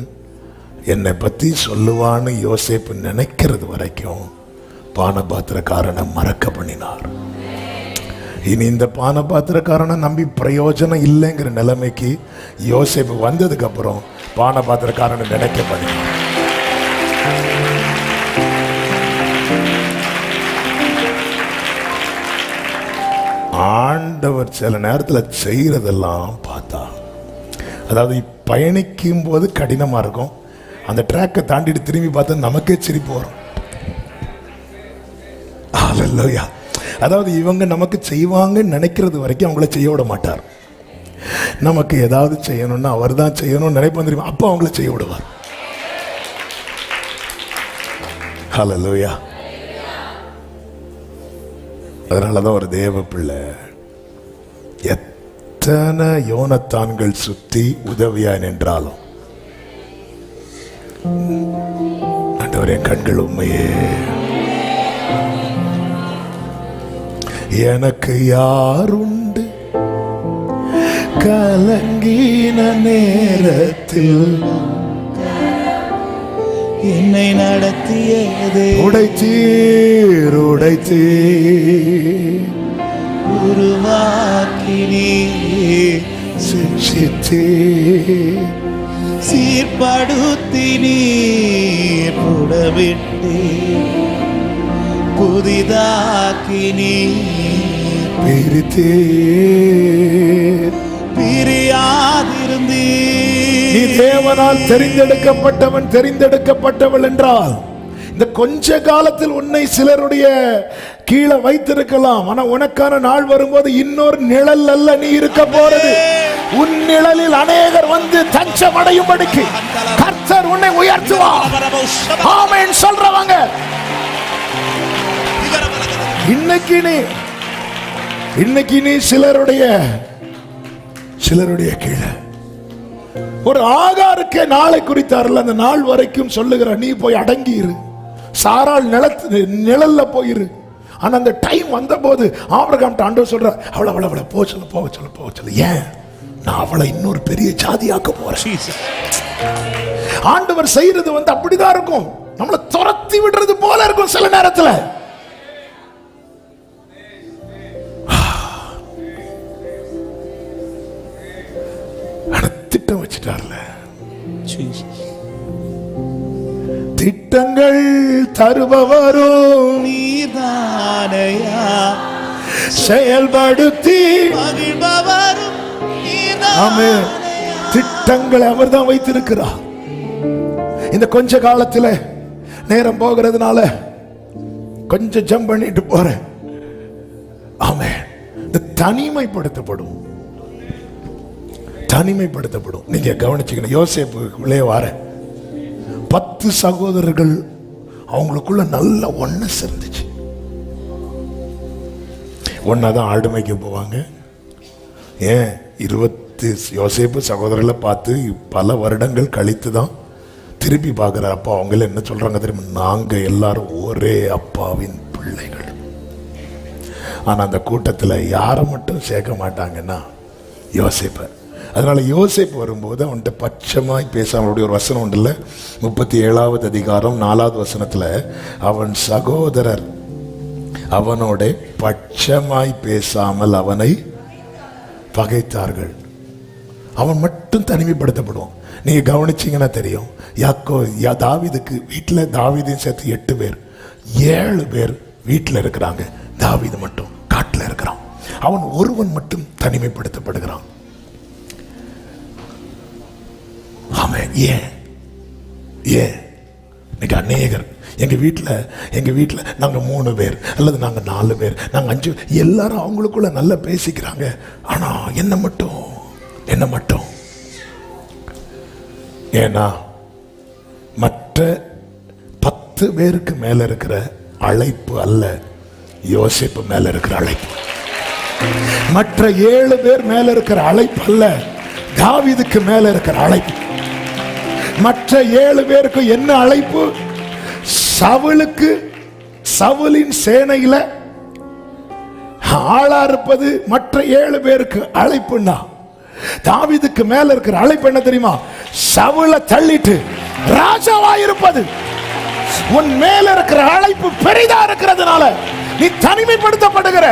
என்னை பற்றி சொல்லுவான்னு யோசேப்பு நினைக்கிறது வரைக்கும் பானபாத்திரக்காரனை மறக்க பண்ணினார். இனி இந்த பானபாத்திரக்காரனை நம்பி பிரயோஜனம் இல்லைங்கிற நிலைமைக்கு யோசேப்பு வந்ததுக்கு அப்புறம் பானபாத்திரக்காரனை நினைக்க பண்ணினார். ஆண்டவர் சில நேரத்தில் செய்யறதெல்லாம் பார்த்தா, அதாவது பயணிக்கும் போது கடினமா இருக்கும், அந்த ட்ராக்கை தாண்டிட்டு திரும்பி பார்த்தா நமக்கே சிரிப்பு வரும். ஹல்லேலூயா. அதாவது இவங்க நமக்கு செய்வாங்கன்னு நினைக்கிறது வரைக்கும் அவங்கள செய்ய விட மாட்டார். நமக்கு ஏதாவது செய்யணும்னா அவர் தான் செய்யணும்னு நினைப்போம் தெரியுமா, அப்போ அவங்கள செய்ய விடுவார். ஹல்லேலூயா. அதனாலதான் ஒரு தேவ பிள்ளை எத்தனை யோனத்தான்கள் சுத்தி உதவியா நின்றாலும் ஆண்டவரே கண்கள் உண்மையே, எனக்கு யாருண்டு கலங்கின நேரத்தில் என்னை நடத்தியதே உடைத்தீர் உருவாக்கினே சிக்ஷித்தீர் சீர்படுத்தினே புடவிட்டே புதிதாக்கினே பிரித்தீர். பிரியாதிருந்தே. நீ தேவனால் தெரிந்தெடுக்கப்பட்டவன் தெரிந்தெடுக்கப்பட்டவள் என்றால் இந்த கொஞ்ச காலத்தில் உன்னை சிலருடைய கீழே வைத்திருக்கலாம். ஆனா உனக்கான நாள் வரும்போது இன்னொரு நிழல் அல்ல நீ இருக்க போறது. உன் நிழலில் அநேகர் வந்து தஞ்சம் அடையும்படிக்கு கர்த்தர் உன்னை உயர்த்துவார். ஆமென் சொல்றவங்க இன்னைக்கு நீ சிலருடைய கீழே ஒரு ஆகாருக்கே நாளை குறித்தார்ல, அந்த நாள் வரைக்கும் சொல்லுகிற நீ போய் அடங்கியிரு, சாரால் நிழல்ல போயிரு. ஆனா அந்த டைம் வந்த போது ஆபிரகாம் ஆண்டவர் சொல்ற அவளை போக சொல்ல. ஏன்? நான் அவளை இன்னொரு பெரிய ஜாதியாக்க போறேன். ஆண்டவர் செய்யறது அப்படிதான் இருக்கும். நம்மளை துரத்தி விடுறது போல இருக்கும் சில நேரத்துல. திட்டம் வச்சுட்டார்ல. திட்டங்கள் தருபவரும் நீதானையா, செயல்படுத்தி மகிழ்பவரும் ஆமென். திட்டங்களை அவர் தான் வைத்திருக்கிறார். இந்த கொஞ்ச காலத்துல நேரம் போகிறதுனால கொஞ்சம் ஜம்ப் பண்ணிட்டு போறேன். ஆமென். இந்த தனிமைப்படுத்தப்படும். நீங்க கவனிச்சுக்கணும். யோசேப்புக்குள்ளே வர 10 சகோதரர்கள் அவங்களுக்குள்ள நல்ல ஒன்னஸ் இருந்துச்சு. ஒன்னாதான் ஆடுமைக்கு போவாங்க. ஏன் 20 யோசேப்பு சகோதரர்களை பார்த்து பல வருடங்கள் கழித்து தான் திருப்பி பார்க்குற. அப்பா அவங்கள என்ன சொல்றாங்க தெரியுமா? நாங்க எல்லாரும் ஒரே அப்பாவின் பிள்ளைகள். ஆனா அந்த கூட்டத்தில் யாரை மட்டும் சேர்க்க மாட்டாங்கன்னா யோசேப்பை. அதனால யோசேப்பு வரும்போது அவன்கிட்ட பட்சமாய் பேசாம ஒரு வசனம் உண்டுல்ல, 37வது அதிகாரம் 4வது வசனத்துல, அவன் சகோதரர் அவனோட பட்சமாய் பேசாமல் அவனை பகைத்தார்கள். அவன் மட்டும் தனிமைப்படுத்தப்படுவான். நீங்க கவனிச்சீங்கன்னா தெரியும். தாவீதுக்கு வீட்டில் தாவீதையும் சேர்த்து 8 பேர், 7 பேர் வீட்டில் இருக்கிறாங்க. தாவீது மட்டும் காட்டில் இருக்கிறான். அவன் ஒருவன் மட்டும் தனிமைப்படுத்தப்படுகிறான். ஆமென். ஏன் இன்னைக்கு அநேகர் எங்க வீட்டில் நாங்க 3 பேர் அல்லது நாங்க 4 பேர், நாங்க 5, எல்லாரும் அவங்களுக்குள்ள நல்லா பேசிக்கிறாங்க. ஆனா என்ன மட்டும் ஏன்னா மற்ற 10 பேருக்கு மேல இருக்கிற அழைப்பு அல்ல யோசேப்பு மேல இருக்கிற அழைப்பு. மற்ற 7 பேர் மேல இருக்கிற அழைப்பு அல்ல தாவீதுக்கு மேல இருக்கிற அழைப்பு. மற்ற 7 பேருக்கு என்ன அழைப்பு? சவுலின் சேனையில ஆளா இருப்பது மற்ற 7 பேருக்கு அழைப்புன்னா, தாவீதுக்கு மேல இருக்கிற அழைப்பு என்ன தெரியுமா? சவுலை தள்ளிட்டு ராஜாவா இருப்பது. உன் மேல இருக்கிற அழைப்பு பெரிதா இருக்கிறதுனால நீ தனிமைப்படுத்தப்படுகிற.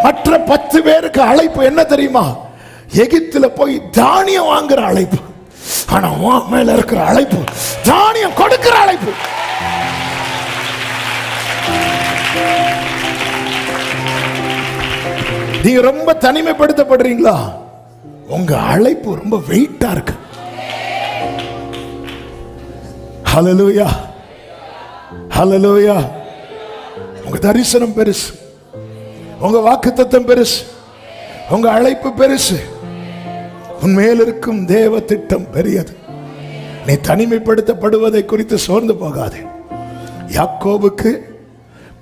மற்ற 10 பேருக்கு அழைப்பு என்ன தெரியுமா? எகிப்துல போய் தானியம் வாங்குற அழைப்பு. ஆனா உன் மேல இருக்கிற அழைப்பு தானியம் கொடுக்கிற அழைப்பு. நீங்க ரொம்ப தனிமைப்படுத்தப்படுறீங்களா? உங்க அழைப்பு ரொம்ப வெயிட்டா இருக்கு. ஹல்லேலூயா, ஹல்லேலூயா. உங்க தரிசனம் பெருசு, உங்க வாக்குத்தத்தம் பெருசு, உங்க அழைப்பு பெருசு, உன்மேல் இருக்கும் தேவ திட்டம் பெரியது. நீ தனிமைப்படுத்தப்படுவதை குறித்து சோர்ந்து போகாதே. யாக்கோபுக்கு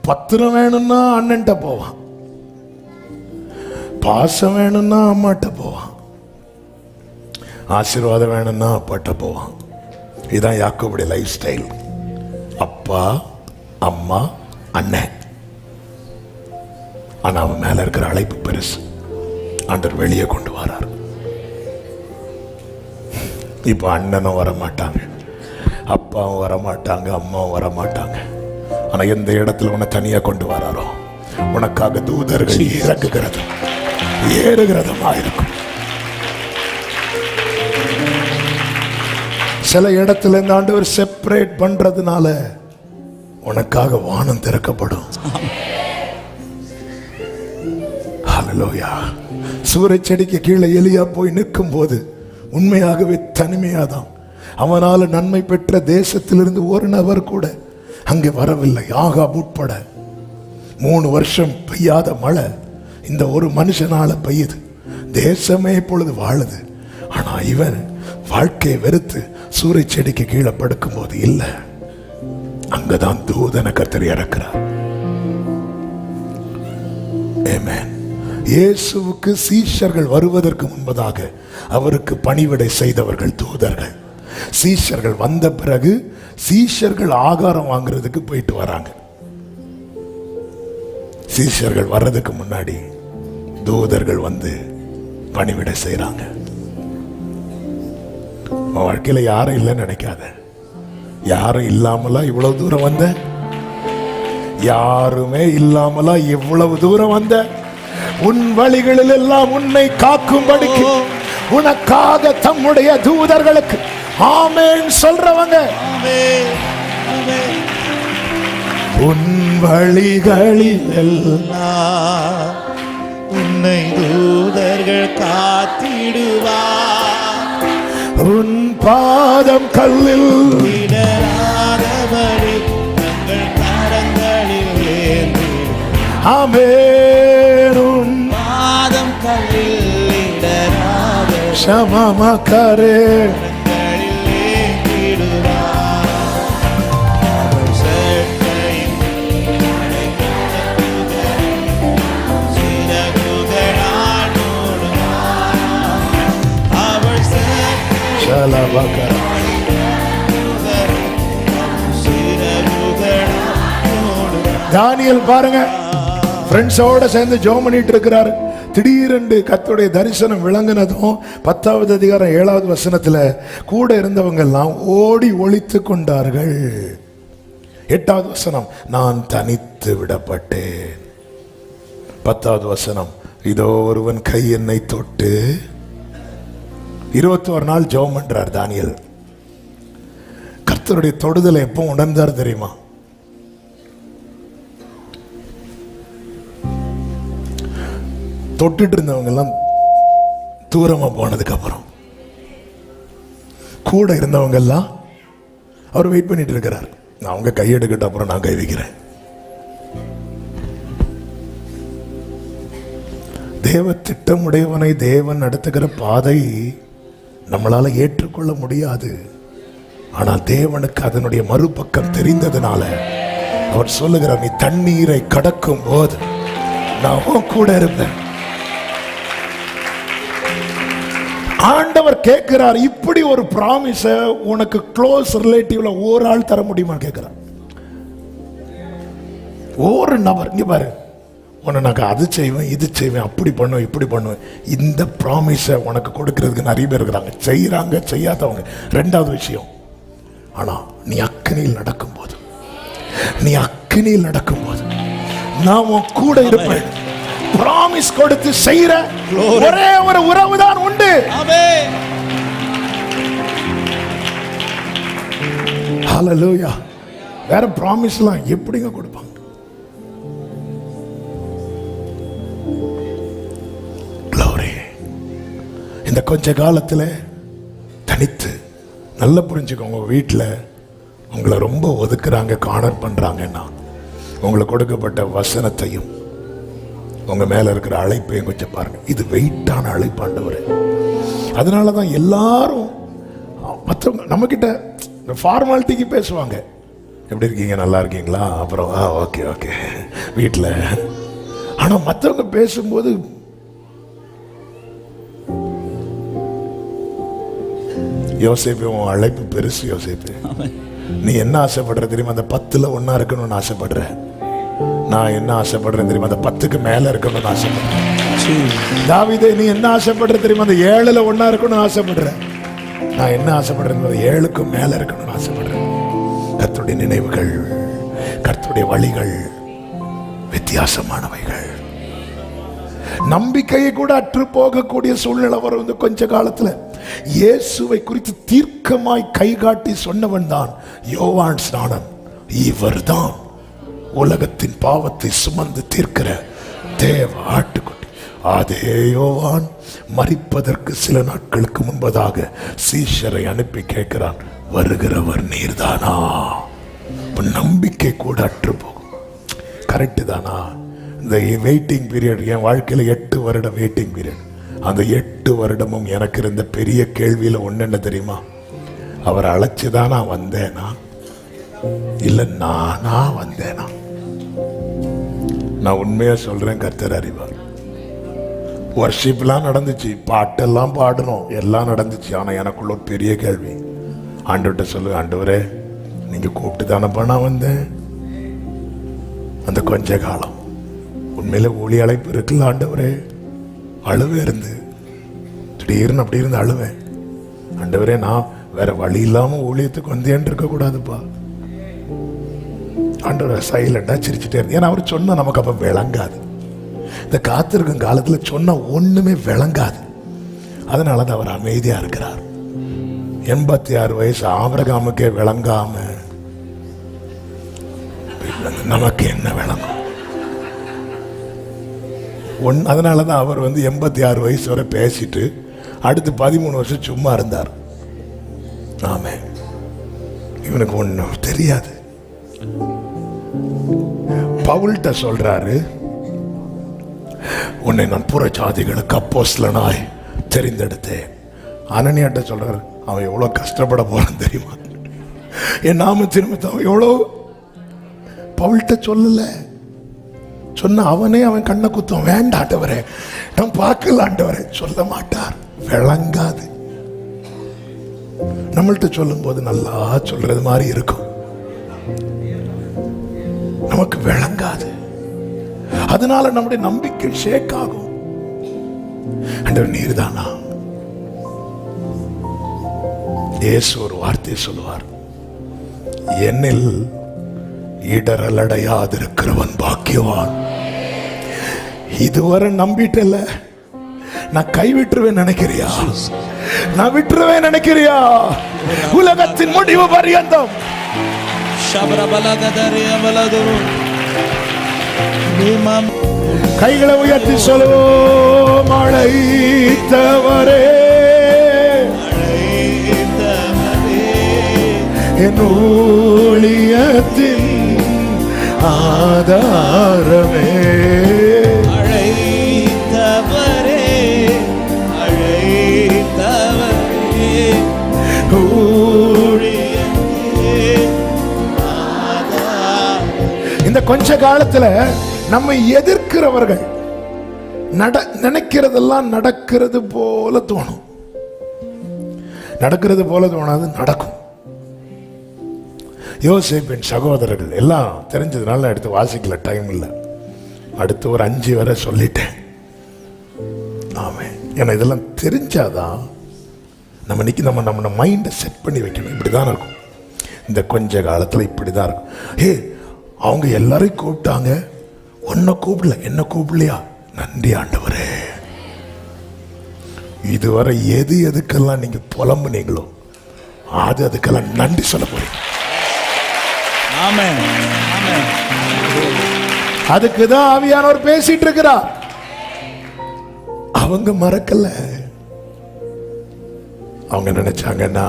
பத்திரம் வேணும்னா அண்ணன்ட்ட போவான், பாசம் வேணும்னா அம்மாட்ட போவான், ஆசீர்வாதம் வேணும்னா அப்பாட்ட போவான். இதுதான் யாக்கோபுடைய லைஃப் ஸ்டைல். அப்பா, அம்மா, அண்ணன். ஆனா அவன் மேல இருக்கிற அழைப்பு பெருசு. ஆண்டவர் வெளியே கொண்டு வரார். இப்ப அண்ணனும் வரமாட்டாங்க, அப்பாவும் வரமாட்டாங்க, அம்மாவும் வரமாட்டாங்க. ஆனா எந்த இடத்துல உன்னை தனியா கொண்டு வராரோ உனக்காக தூதர்கள் இறங்குகிறதும் ஏறுகிறதுமா இருக்கும். சில இடத்துல இந்த ஆண்டவர் செப்பரேட் பண்றதுனால உனக்காக வானம் திறக்கப்படும். ஹல்லேலூயா. சூரிய செடிக்கு கீழே எலியா போய் நிற்கும் போது உண்மையாகவே தனிமையாதான். அவனால நன்மை பெற்ற தேசத்திலிருந்து ஒரு நபர் கூட அங்கே வரவில்லை. ஆகாப் உட்பட 3 வருஷம் பெய்யாத மழை இந்த ஒரு மனுஷனால பெய்யுது. தேசமே இப்பொழுது வாழுது. ஆனா இவன் வாழ்க்கையை வெறுத்து சூரிய செடிக்கு கீழே படுக்கும் போது இல்ல, அங்கதான் தூதனை கர்த்தர் இறக்கிறார். ஆமென். இயேசுவுக்கு சீஷர்கள் வருவதற்கு முன்பதாக அவருக்கு பணிவிடை செய்தவர்கள் தூதர்கள். சீஷர்கள் வந்த பிறகு சீஷர்கள் ஆகாரம் வாங்குறதுக்கு போயிட்டு வராங்க. சீஷர்கள் வர்றதுக்கு முன்னாடி தூதர்கள் வந்து பணிவிடை செய்யறாங்க. வாழ்க்கையில யாரும் இல்லைன்னு நினைக்காத. யாரும் இல்லாமலா இவ்வளவு தூரம் வந்த? யாருமே இல்லாமலா இவ்வளவு தூரம் வந்த? உன் வழிகளில் எல்லாம் உன்னை காக்கும்படிக்கு உனக்காக தம்முடைய தூதர்களுக்கு ஆமென் சொல்றவங்க. உன் வழிகளில் எல்லாம் உன்னை தூதர்கள் காத்திடுவார். உன் பாதம் கல்லில் இடராதபடி தங்கள் கரங்களில் ஏந்திடும். ஆமென். உன் பாதம் கல்லில் இடராத சமமக்கரே கரங்களில் ஏந்திடுவார். அவர் சட்டையின் சிறகுகளால் மூடுவார். அவர் சலபக்கர தானியேல் பாருங்க, ஃப்ரெண்ட்ஸோட சேர்ந்து ஜெபம் பண்ணிட்டு இருக்கிறாரு. திடீரென்று கர்த்தருடைய தரிசனம் விளங்கினதும் 10வது அதிகாரம் 7வது வசனத்துல கூட இருந்தவங்க எல்லாம் ஓடி ஒளித்து கொண்டார்கள். 8வது வசனம், நான் தனித்து விடப்பட்டேன். 10வது வசனம், இதோ ஒருவன் கை என்னை தொட்டு. 21 நாள் ஜெபம் பண்றார் தானியேல். கர்த்தருடைய தொடுதலை எப்போ உணர்ந்தார் தெரியுமா? தொட்டுட்டு இருந்தவங்க எல்லாம் தூரமா போனதுக்கு அப்புறம் கூட இருந்தவங்க எல்லாம் அவர் வெயிட் பண்ணிட்டு இருக்கிறார். அவங்க கையெடுக்கிட்ட அப்புறம் நான் கை வைக்கிறேன். தேவ திட்டமுடையவனை தேவன் நடத்துகிற பாதை நம்மளால ஏற்றுக்கொள்ள முடியாது. ஆனால் தேவனுக்கு அதனுடைய மறுபக்கம் தெரிந்ததுனால அவர் சொல்லுகிறார், நீ தண்ணீரை கடக்கும் போது நான் உன் கூட இருப்பேன். ஆண்டவர் கேட்கிறார், இப்படி ஒரு ப்ராமிஸ உனக்கு க்ளோஸ் ரிலேட்டிவ்ல ஒரு ஆள் தர முடியுமா கேட்கிறார். ஒரு நபர், இங்க பாரு, உனக்கு அது செய்வேன், இது செய்வேன், அப்படி பண்ணுவேன், இப்படி பண்ணுவேன். இந்த ப்ராமிஸ உனக்கு கொடுக்கிறதுக்கு நிறைய பேர் இருக்கிறாங்க, செய்யறாங்க, செய்யாதவங்க. 2வது விஷயம், ஆனா நீ அக்கினியில் நடக்கும்போது, நீ அக்கினியில் நடக்கும்போது நான் உன் கூட இருப்பேன். ப்ராமிஸ் கொடுத்து செய்யற ஒரே ஒரு உறவு தான் உண்டு. ஹல்லேலூயா. வேற ப்ராமிஸ்லாம் எப்படிங்க கொடுப்பாங்க? க்ளோரி. இந்த கொஞ்ச காலத்துல தனித்து, நல்லா புரிஞ்சுக்கோங்க, வீட்டில் உங்களை ரொம்ப ஒதுக்குறாங்க, கார்னர் பண்றாங்கன்னா உங்களுக்கு கொடுக்கப்பட்ட வசனத்தையும் உங்க மேல இருக்கிற அழைப்பையும் கொஞ்சம் பாருங்க. இது வெயிட்டான அழைப்பாண்டவர். அதனாலதான் எல்லாரும் மற்றவங்க நம்ம கிட்ட ஃபார்மாலிட்டிக்கு பேசுவாங்க. எப்படி இருக்கீங்க, நல்லா இருக்கீங்களா, அப்புறம் ஓகே ஓகே வீட்டில். ஆனா மற்றவங்க பேசும்போது யோசிப்பு, உன் அழைப்பு பெருசு யோசிப்பு. நீ என்ன ஆசைப்படுற தெரியுமா? அந்த 10ல் ஒன்னா இருக்கணும்னு ஆசைப்படுற. நான் என்ன ஆசைப்படுறேன் தெரியுமா? அந்த 10க்கு மேல இருக்கணும்னு ஆசைப்படுறேன். தாவீதே, நீ என்ன ஆசைப்படுற தெரியுமா? அந்த 7ல் ஒன்னா இருக்கணும்னு ஆசைப்படுறேன். நான் என்ன ஆசைப்படுறேன்? 7க்கும் மேல இருக்கணும்னு ஆசைப்படுறேன். கர்த்தருடைய நினைவுகள், கர்த்தருடைய வழிகள் வித்தியாசமானவைகள். நம்பிக்கையை கூட அற்று போகக்கூடிய சூழ்நிலை வரும். கொஞ்ச காலத்துல இயேசுவை குறித்து தீர்க்கமாய் கைகாட்டி சொன்னவன் தான் யோவான் ஸ்நானன். இவர்தான் உலகத்தின் பாவத்தை சுமந்து தீர்க்கிற தேவ ஆட்டுக்குட்டி. அதே யோவான் மரிப்பதற்கு சில நாட்களுக்கு முன்பதாக சீஷரை அனுப்பி கேட்கிறான், வருகிறவர் நீர்தானா? நம்பிக்கை கூட அற்று போகும். கரெக்டு தானா? இந்த வெயிட்டிங் பீரியட், என் வாழ்க்கையில் 8 வருட வெயிட்டிங் பீரியட். அந்த 8 வருடமும் எனக்கு இருந்த பெரிய கேள்வியில் ஒன்று என்ன தெரியுமா? அவர் அழைச்சுதான் நான் வந்தேனா, இல்லை நானா வந்தேனா? நான் உண்மையா சொல்றேன், கர்த்தர் அறிவார். வர்ஷிப்லாம் நடந்துச்சு, பாட்டெல்லாம் பாடணும், எல்லாம் நடந்துச்சு. ஆனா எனக்குள்ள ஒரு பெரிய கேள்வி. ஆண்டவர்கிட்ட சொல்லு, ஆண்டவரே நீங்க கூப்பிட்டு தானப்பா நான் வந்தேன். அந்த கொஞ்ச காலம் உண்மையில ஊழி அழைப்பு இருக்குல்ல ஆண்டவரே, அழுவே இருந்து திடீர்னு அப்படி இருந்து அழுவேன். ஆண்டவரே நான் வேற வழி இல்லாம ஊழியத்துக்கு வந்தேன் இருக்க கூடாதுப்பா. ஆண்டவரை சைலண்டா சிரிச்சுட்டே இருந்து. ஏன்னா அவர் சொன்னா நமக்கு அப்ப விளங்காது. இந்த காத்திருக்கும் காலத்துல சொன்ன ஒண்ணுமே விளங்காது. அதனாலதான் அவர் அமைதியா இருக்கிறார். 86 வயசு ஆபிரகாமுக்கே விளங்காம நமக்கு என்ன விளங்கும்? அதனாலதான் அவர் 86 வயசு வரை பேசிட்டு அடுத்து 13 வருஷம் சும்மா இருந்தார். ஆமே, இவனுக்கு ஒண்ணும் தெரியாது. பவுல்கிட்ட சொல்றாரு, உன்னை நான் புற ஜாதிகளுக்கு அப்போஸ்தலனாய் தெரிந்தெடுத்தேன். அனனியாட்ட சொல்றாரு, அவன் எவ்வளவு கஷ்டப்பட போறான் தெரியுமா? என் நாமத்தின் நிமித்தம் அவன் எவ்வளவு. பவுல்கிட்ட சொல்லல, சொன்ன அவனே அவன் கண்ணை குத்தம். வேண்டாண்டவரே நான் பார்க்கலாண்டவரே சொல்ல மாட்டார், விளங்காது. நம்மள்கிட்ட சொல்லும் போது நல்லா சொல்றது மாதிரி இருக்கும், நமக்கு விளங்காது. அதனால நம்முடைய நம்பிக்கை ஷேக் ஆகும். ஆண்டவர் நீர்தானா? இயேசு ஒரு வார்த்தை சொல்லுவார், என்னில் இடரலடையாதிருக்கிறவன் பாக்கியவான். இதுவரை நம்பிட்டல, நான் கைவிட்டுருவேன் நினைக்கிறியா? நான் விட்டுருவேன் நினைக்கிறியா? உலகத்தின் முடிவு பரியந்தம் கைகளை உயர்த்தி சொல்லுவோம், அழைத்தவரே என் ஊழியத்தின் ஆதாரமே. அழைத்தவரே அழைத்தவரே இந்த கொஞ்ச காலத்துல நம்மை எதிர்க்கிறவர்கள் நினைக்கிறதெல்லாம் நடக்கிறது போல தோணும். நடக்கிறது போல தோணாது, நடக்கும். யோசேப்பின் சகோதரர்கள் எல்லாம் தெரிஞ்சதுனால எடுத்து வாசிக்கல, டைம் இல்லை. அடுத்து ஒரு 5 வரை சொல்லிட்டேன். ஆமே, ஏன்னா இதெல்லாம் தெரிஞ்சாதான் நம்ம இன்னைக்கு நம்ம மைண்டை செட் பண்ணி வைக்கணும். இப்படிதான் இருக்கும் இந்த கொஞ்ச காலத்துல, இப்படிதான் இருக்கும். அவங்க எல்லாரையும் கூப்பிட்டாங்க, உன்னை கூப்பிடல, என்ன கூப்பிடலையா? நன்றி ஆண்டவரே. இதுவரை எதுக்கெல்லாம் நீங்க புலம்புனீங்களோ அதுக்கெல்லாம் நன்றி சொல்ல போறீங்க. அதுக்குதான் ஆவியானவர் பேசிட்டு இருக்கிறார். அவங்க மறக்கல. அவங்க நினைச்சாங்கன்னா,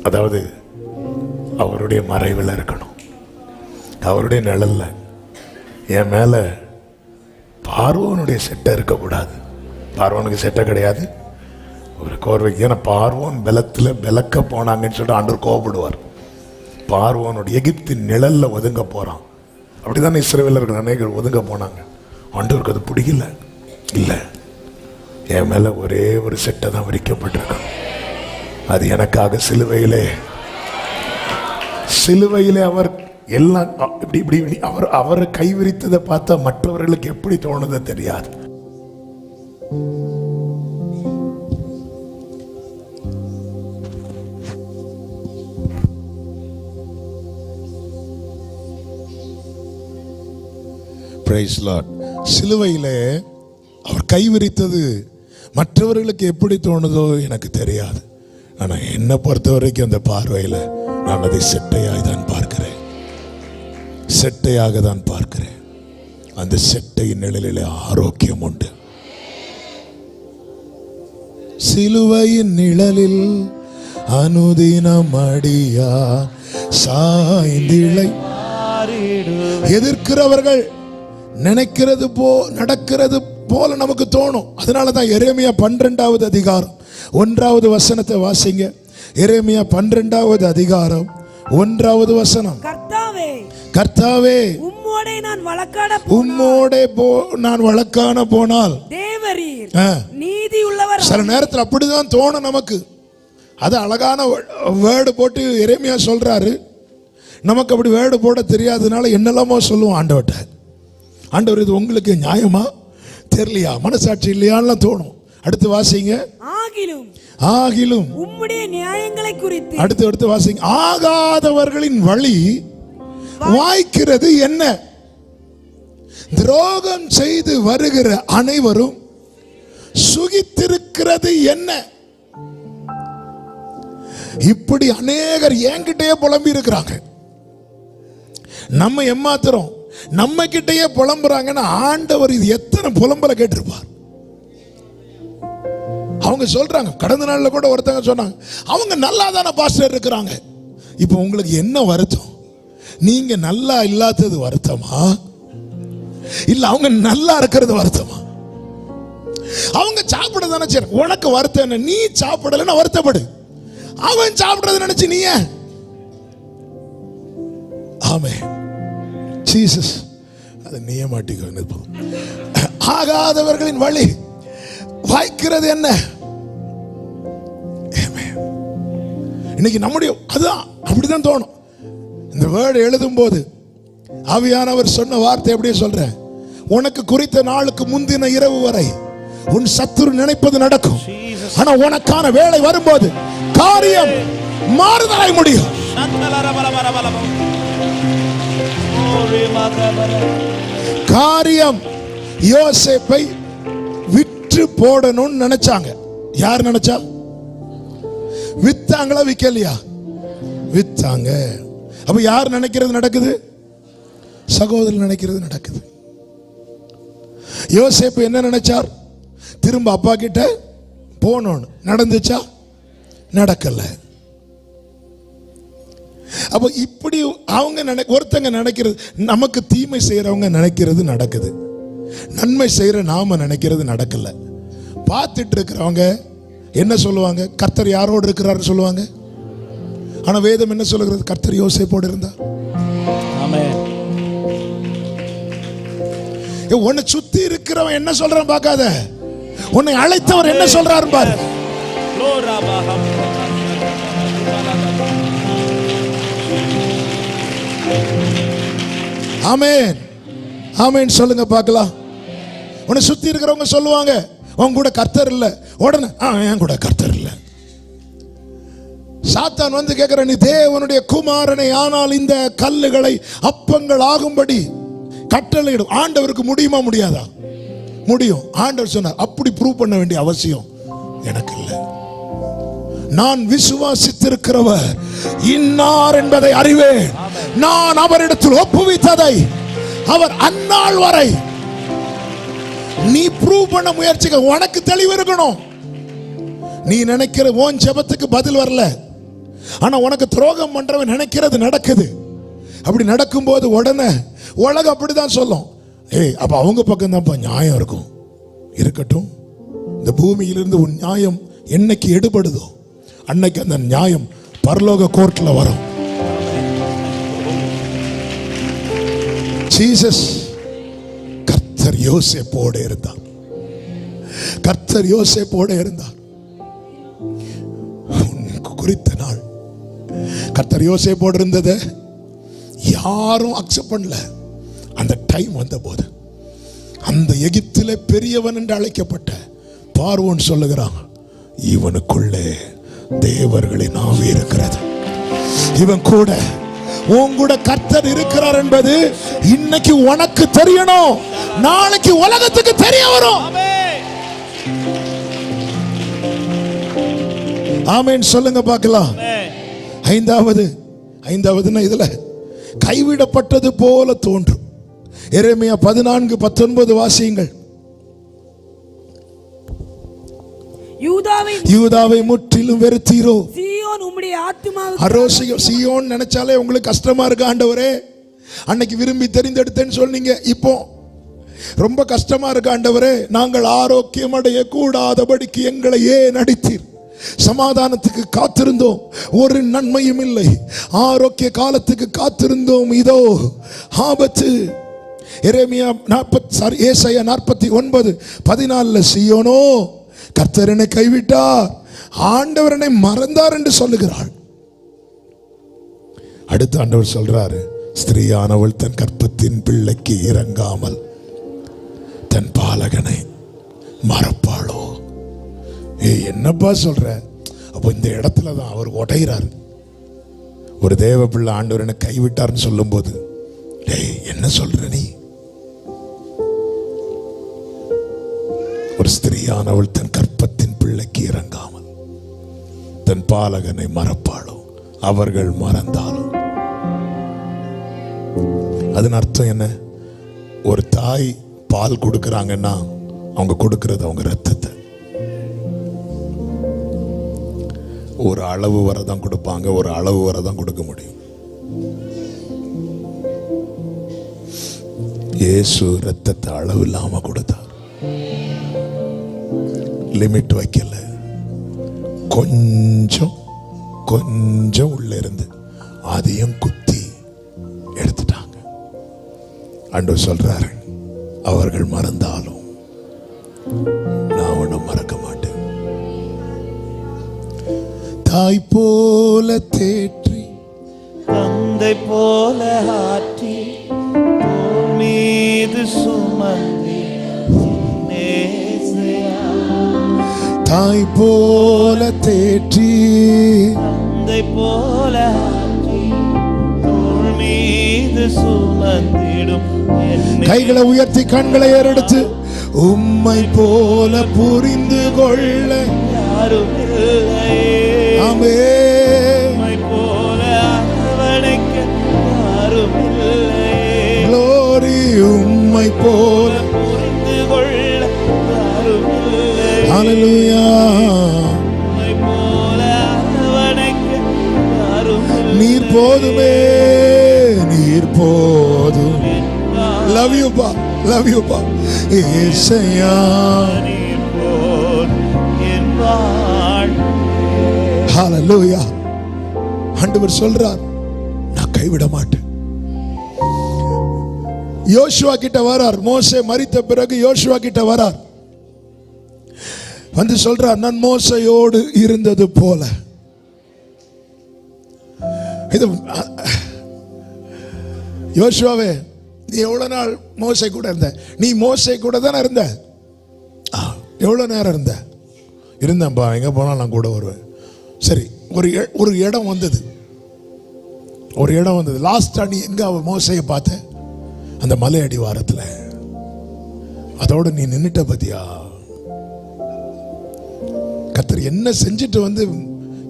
அதாவது அவருடைய மறைவில் இருக்கணும், அவருடைய நிழல்ல. என் மேல பார்வோனுடைய செட்டை இருக்கக்கூடாது. பார்வோனுக்கு செட்டை கிடையாது, ஒரு கோர்வைக்கு. ஏன்னா பார்வோன் பலத்தில் விளக்க போனாங்கன்னு சொல்லிட்டு ஆண்டவர் கோபப்படுவார். பார்வோனுடைய எகிப்தின் நிழல்ல ஒதுங்க போறான். அப்படிதான் இஸ்ரவேலர்கள் அநேகர் ஒதுங்க போனாங்க. ஆண்டவருக்கு அது பிடிக்கல. இல்லை, என் மேல ஒரே ஒரு செட்டை தான் விரிக்கப்பட்டிருக்கணும். அது எனக்காக சிலுவையிலே அவர் எல்லாம் இப்படி இப்படி அவரை கைவிரித்ததை பார்த்தா மற்றவர்களுக்கு எப்படி தோணுதோ தெரியாது. Praise Lord. சிலுவையிலே அவர் கைவிரித்தது மற்றவர்களுக்கு எப்படி தோணுதோ எனக்கு தெரியாது. ஆனால் என்னை பொறுத்த வரைக்கும் அந்த பார்வையில் நான் அதை செட்டையாக தான் பார்க்கிறேன், செட்டையாக தான் பார்க்கிறேன். அந்த செட்டையின் நிழலிலே ஆரோக்கியம் உண்டு. சிலுவையின் நிழலில் அனுதினம் அடியா சாய்ந்திழை. எதிர்க்கிறவர்கள் நினைக்கிறது நடக்கிறது போல நமக்கு தோணும். அதனாலதான் எரேமியா 12வது அதிகாரம் 1வது வசனத்தை வாசிங்க. எரேமியா 12வது அதிகாரம் 1வது வசனம். கர்த்தாவே உம்மோடே நான் வழக்கான போனால் தேவரீர் நீதி உள்ளவர். சில நேரத்தில் அப்படிதான் தோணும் நமக்கு. அது அழகான வேர்டு போட்டு எரேமியா சொல்றாரு. நமக்கு அப்படி வேர்டு போட தெரியாததுனால என்னெல்லாமோ சொல்லுவோம் ஆண்டவர்கிட்ட. ஆண்டவர் இது உங்களுக்கு நியாயமா தெரியலையா, மனசாட்சி இல்லையான்னு தோணும். அடுத்து வாசிங்க. ஆகிலும் உம்முடைய நியாயங்களை குறித்து. அடுத்து வாசிங்க. ஆகாதவர்களின் வழி வாய்க்கிறது என்ன? துரோகம் செய்து வருகிற அனைவரும் சுகித்திருக்கிறது என்ன? இப்படி அநேகர் என்கிட்டயே புலம்பி இருக்கிறாங்க. நம்ம ஏமாத்துறோம், நம்ம கிட்டயே புலம்புறாங்கன்னா ஆண்டவர் இது எத்தனை புலம்பல கேட்டிருப்பார். அவங்க சொல்றாங்க, கடந்த நாள்ல கூட ஒருத்தங்க சொன்னாங்க, அவங்க நல்லா தானே பாஸ்டர் இருக்கிறாங்க. இப்போ உங்களுக்கு என்ன வருத்தம்? நீங்க நல்லா இல்லாதது வருத்தமா, இல்ல அவங்க நல்லா இருக்கிறது வருத்தமா? அவங்க சாப்பிட தானே சரி, உனக்கு வருத்தம் என்ன? நீ சாப்பிடலன்னா வருத்தப்படு. அவன் சாப்பிடுறத நினைச்சு நீ ஏன்? ஆமே ஜீசஸ் அதை நீயே மாட்டிக்கோ. ஆகாதவர்களின் வழி வாய்க்கிறது என்ன? இன்னைக்கு நம்முடைய அதுதான் அப்படிதான் தோணும். இந்த வேர்டு எழுதும் போது ஆவியானவர் சொன்ன வார்த்தை எப்படியே சொல்றேன், உனக்கு குறித்த நாளுக்கு முந்தின இரவு வரை உன் சத்துரு நினைப்பது நடக்கும். ஆனா உனக்கான வேலை வரும்போது காரியம் மாறுதலாய் முடியும். காரியம் யோசேப்பை விற்று போடணும்னு நினைச்சாங்க. யார் நினைச்சா? வித்தாங்களா விக்கலையா? வித்தாங்க. அப்ப யார் நினைக்கிறது நடக்குது? சகோதரர் நினைக்கிறது நடக்குது. யோசேப்பு என்ன நினைச்சார்? திரும்ப அப்பா கிட்ட போனோன்னு. நடந்துச்சா? நடக்கல. அப்ப இப்படி அவங்க ஒருத்தங்க நினைக்கிறது, நமக்கு தீமை செய்யறவங்க நினைக்கிறது நடக்குது, நன்மை செய்யற நாம நினைக்கிறது நடக்கல. பார்த்துட்டு இருக்கிறவங்க என்ன சொல்லுவாங்க? கர்த்தர் யாரோடு இருக்கிறாரு சொல்லுவாங்க. ஆனா வேதம் என்ன சொல்லுகிறது? கர்த்தர் யோசேப்போடு இருந்தார். உன்னை சுத்தி இருக்கிறவன் என்ன சொல்றான் பார்க்காத, உன்னை அழைத்தவர் என்ன சொல்றாரு பாரு. ஆமென் ஆமென் சொல்லுங்க பார்க்கலாம். உன்னை சுத்தி இருக்கிறவங்க சொல்லுவாங்க, உன் கூட கர்த்தர் இல்ல. உடனே என் கூட கர்த்தர் இல்ல. சாத்தான் வந்து கேட்கிற, நீ தேவனுடைய குமாரனை ஆனால் இந்த கல்லுகளை அப்பங்கள் ஆகும்படி கட்டளையிடும். ஆண்டவருக்கு முடியுமா? முடியாதா? முடியும். ஆண்டவர் சொன்னார். அப்படி ப்ரூவ் பண்ண வேண்டிய அவசியம் எனக்கு இல்லை. நான் விசுவாசித்திருக்கிறவர் இன்னார் என்பதை அறிவேன். நான் அவரிடத்தில் ஒப்புவித்ததை அவர் அந்நாள் வரை நீ ப்ரூவ் பண்ண முயற்சிக்க. உனக்கு தெளிவு இருக்கணும். நீ நினைக்கிற உன் ஜெபத்துக்கு பதில் வரல, ஆனா உனக்கு துரோகம் பண்றவன் நினைக்கிறது நடக்குது. அப்படி நடக்கும்போது உடனே உலகம் அப்படிதான் சொல்லும், ஏய் அப்ப அவங்க பக்கம் தான்ப்பா நியாயம் இருக்கும். இருக்கட்டும், இந்த பூமியிலிருந்து உன் நியாயம் என்னைக்கு எடுபடுதோ அன்னைக்கு அந்த நியாயம் பரலோக கோர்ட்ல வரும். ஜீசஸ் கர்த்தர் யோசேப்போடு இருந்தார். கர்த்தர் யோசேப்போடு இருந்தார். குறித்த நாள் கர்த்தர் யோசேப்போடு இருந்ததை யாரும் அக்செப்ட் பண்ணல. அந்த டைம் வந்த போது அந்த எகிப்திலே பெரியவன் என்று அழைக்கப்பட்ட பார்வோன் சொல்லுகிறான், இவனுக்குள்ளே தேவர்களின் ஆவி இருக்கிறது. இவன் கூட உன் கூட கர்த்தர் இருக்கிறார் என்பது இன்னைக்கு உனக்கு தெரியணும், நாளைக்கு உலகத்துக்கு தெரிய வரும். ஆமென் சொல்லுங்க பார்க்கலாம். ஐந்தாவதுன்னா இதுல கைவிடப்பட்டது போல தோன்றும். எரேமியா 14:19 வாசியுங்கள். யூதாவை முற்றிலும் வெறுத்தீரோ? சீயோன் உம்முடைய ஆத்துமாவுக்கு சீயோன் நினைச்சாலே உங்களுக்கு கஷ்டமா இருக்கு ஆண்டவரே. அன்னைக்கு விரும்பி தெரிந்தெடுத்தேன்னு சொன்னீங்க, இப்போ ரொம்ப கஷ்டமா இருக்கு ஆண்டவரே. நாங்கள் ஆரோக்கியம் அடைய கூடாதபடிக்கு எங்களை ஏன் அடித்தீர்? சமாதானத்துக்கு காத்திருந்தோம், ஒரு நன்மையும் இல்லை. ஆரோக்கிய காலத்துக்கு காத்திருந்தோம், இதோ ஆபத்து. எரேமியா ஏசாயா 49:14 சீயோனோ கர்த்தர் என்னை கைவிட்டார், ஆண்டவர் என்னை மறந்தார் என்று சொல்லுகிறாள். அடுத்த ஆண்டவர் சொல்றாரு, ஸ்திரீயானவள் தன் கற்பத்தின் பிள்ளைக்கு இறங்காமல் தன் பாலகனை மறப்பாளோ? என்னப்பா சொல்ற? அப்போ இந்த இடத்துல தான் அவர் உடைகிறார். ஒரு தேவ பிள்ளை ஆண்டவர் என்னை கைவிட்டார்னு சொல்லும் போது, டேய் என்ன சொல்ற நீ? ஒரு ஸ்திரீயானவள் தன் கற்பத்தின் பிள்ளைக்கு இறங்காமல் தன் பாலகனை மறப்பாளோ? அவர்கள் மறந்தாலும் அதன் அர்த்தம் என்ன? ஒரு தாய் பால் கொடுக்கறாங்கன்னா அவங்க கொடுக்கிறது அவங்க ரத்தத்தை. ஒரு அளவு வரதான் கொடுப்பாங்க, ஒரு அளவு வரதான் கொடுக்க முடியும். இயேசு ரத்தத்தை அளவு இல்லாம கொடுத்தார், லிமிட் வைக்கல. கொஞ்சம் கொஞ்சம் உள்ள இருந்து அதையும் குத்தி எடுத்துட்டாங்க. ஆண்டவர் சொல்றாரு, அவர்கள் மறந்தாலும் நான் உன்னை மறக்க மாட்டேன். தாய் போல தேற்றி தந்தை போல ஆற்றி தோள் மீது சுமந்தி நேசையா. தாய் போல தேற்றி தந்தை போல ஆற்றி தோள் மீது சுமந்திடும் என்னை. கைகளை உயர்த்தி கண்களை ஏறெடுத்து, உம்மை போல புரிந்து கொள்ள யாரும் இல்லையே. ஆமென். உம்மை போல அரவணைக்க யாரும் இல்லையே. glory உம்மை போல புரிந்து கொள்ள யாரும் இல்லையே. ஹalleluya. உம்மை போல அரவணைக்க யாரும் இல்லையே. நீர் போதுமே, நீர் போதும். love you pa, love you pa. இயேசையா நீர் போல் என் வாழ்வே. ஹalleluya. ஆண்டவர் சொல்றார், நான் கைவிட மாட்டேன். யோசுவா கிட்ட வரார். மோசே மரித்த பிறகு யோசுவா கிட்ட வரார். வந்து சொல்றார், நான் மோசையோடு இருந்தது போல. இது யோசுவாவே, நீ எவ்வளவு நாள் மோசை கூட இருந்த? நீ மோசை கூட தானே இருந்த? எவ்வளவு நேரம் இருந்த? இருந்தேன்ப்பா, எங்க போனாலும் நான் கூட வருவேன். சரி, ஒரு இடம் வந்தது, ஒரு இடம் வந்தது. லாஸ்டா நீ எங்க மோசையை பார்த்த? அந்த மலை அடிவாரத்தில். அதோட நீ நின்னுட்ட பத்தியா? கர்த்தர் என்ன செஞ்சுட்டு வந்து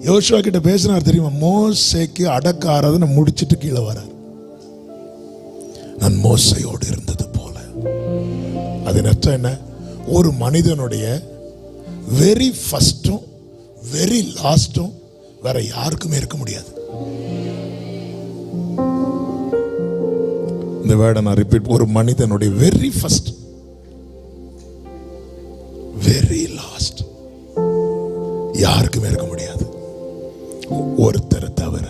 யோசுவா கிட்ட பேசினார் தெரியுமா? மோசைக்கு அடக்காரதை முடிச்சிட்டு கீழே வர, நான் மோசையோடு இருந்தது போல. அது அர்த்தம் என்ன? ஒரு மனிதனுடைய வெரி ஃபர்ஸ்டும் வெரி லாஸ்டும் வேற யாருக்குமே இருக்க முடியாது. இந்த வேர்டை நான் ரிப்பீட், ஒரு மனிதனுடைய வெரி ஃபர்ஸ்ட், வெரி லாஸ்ட் யாருக்குமே இருக்க முடியாது, ஒருத்தரை தவிர.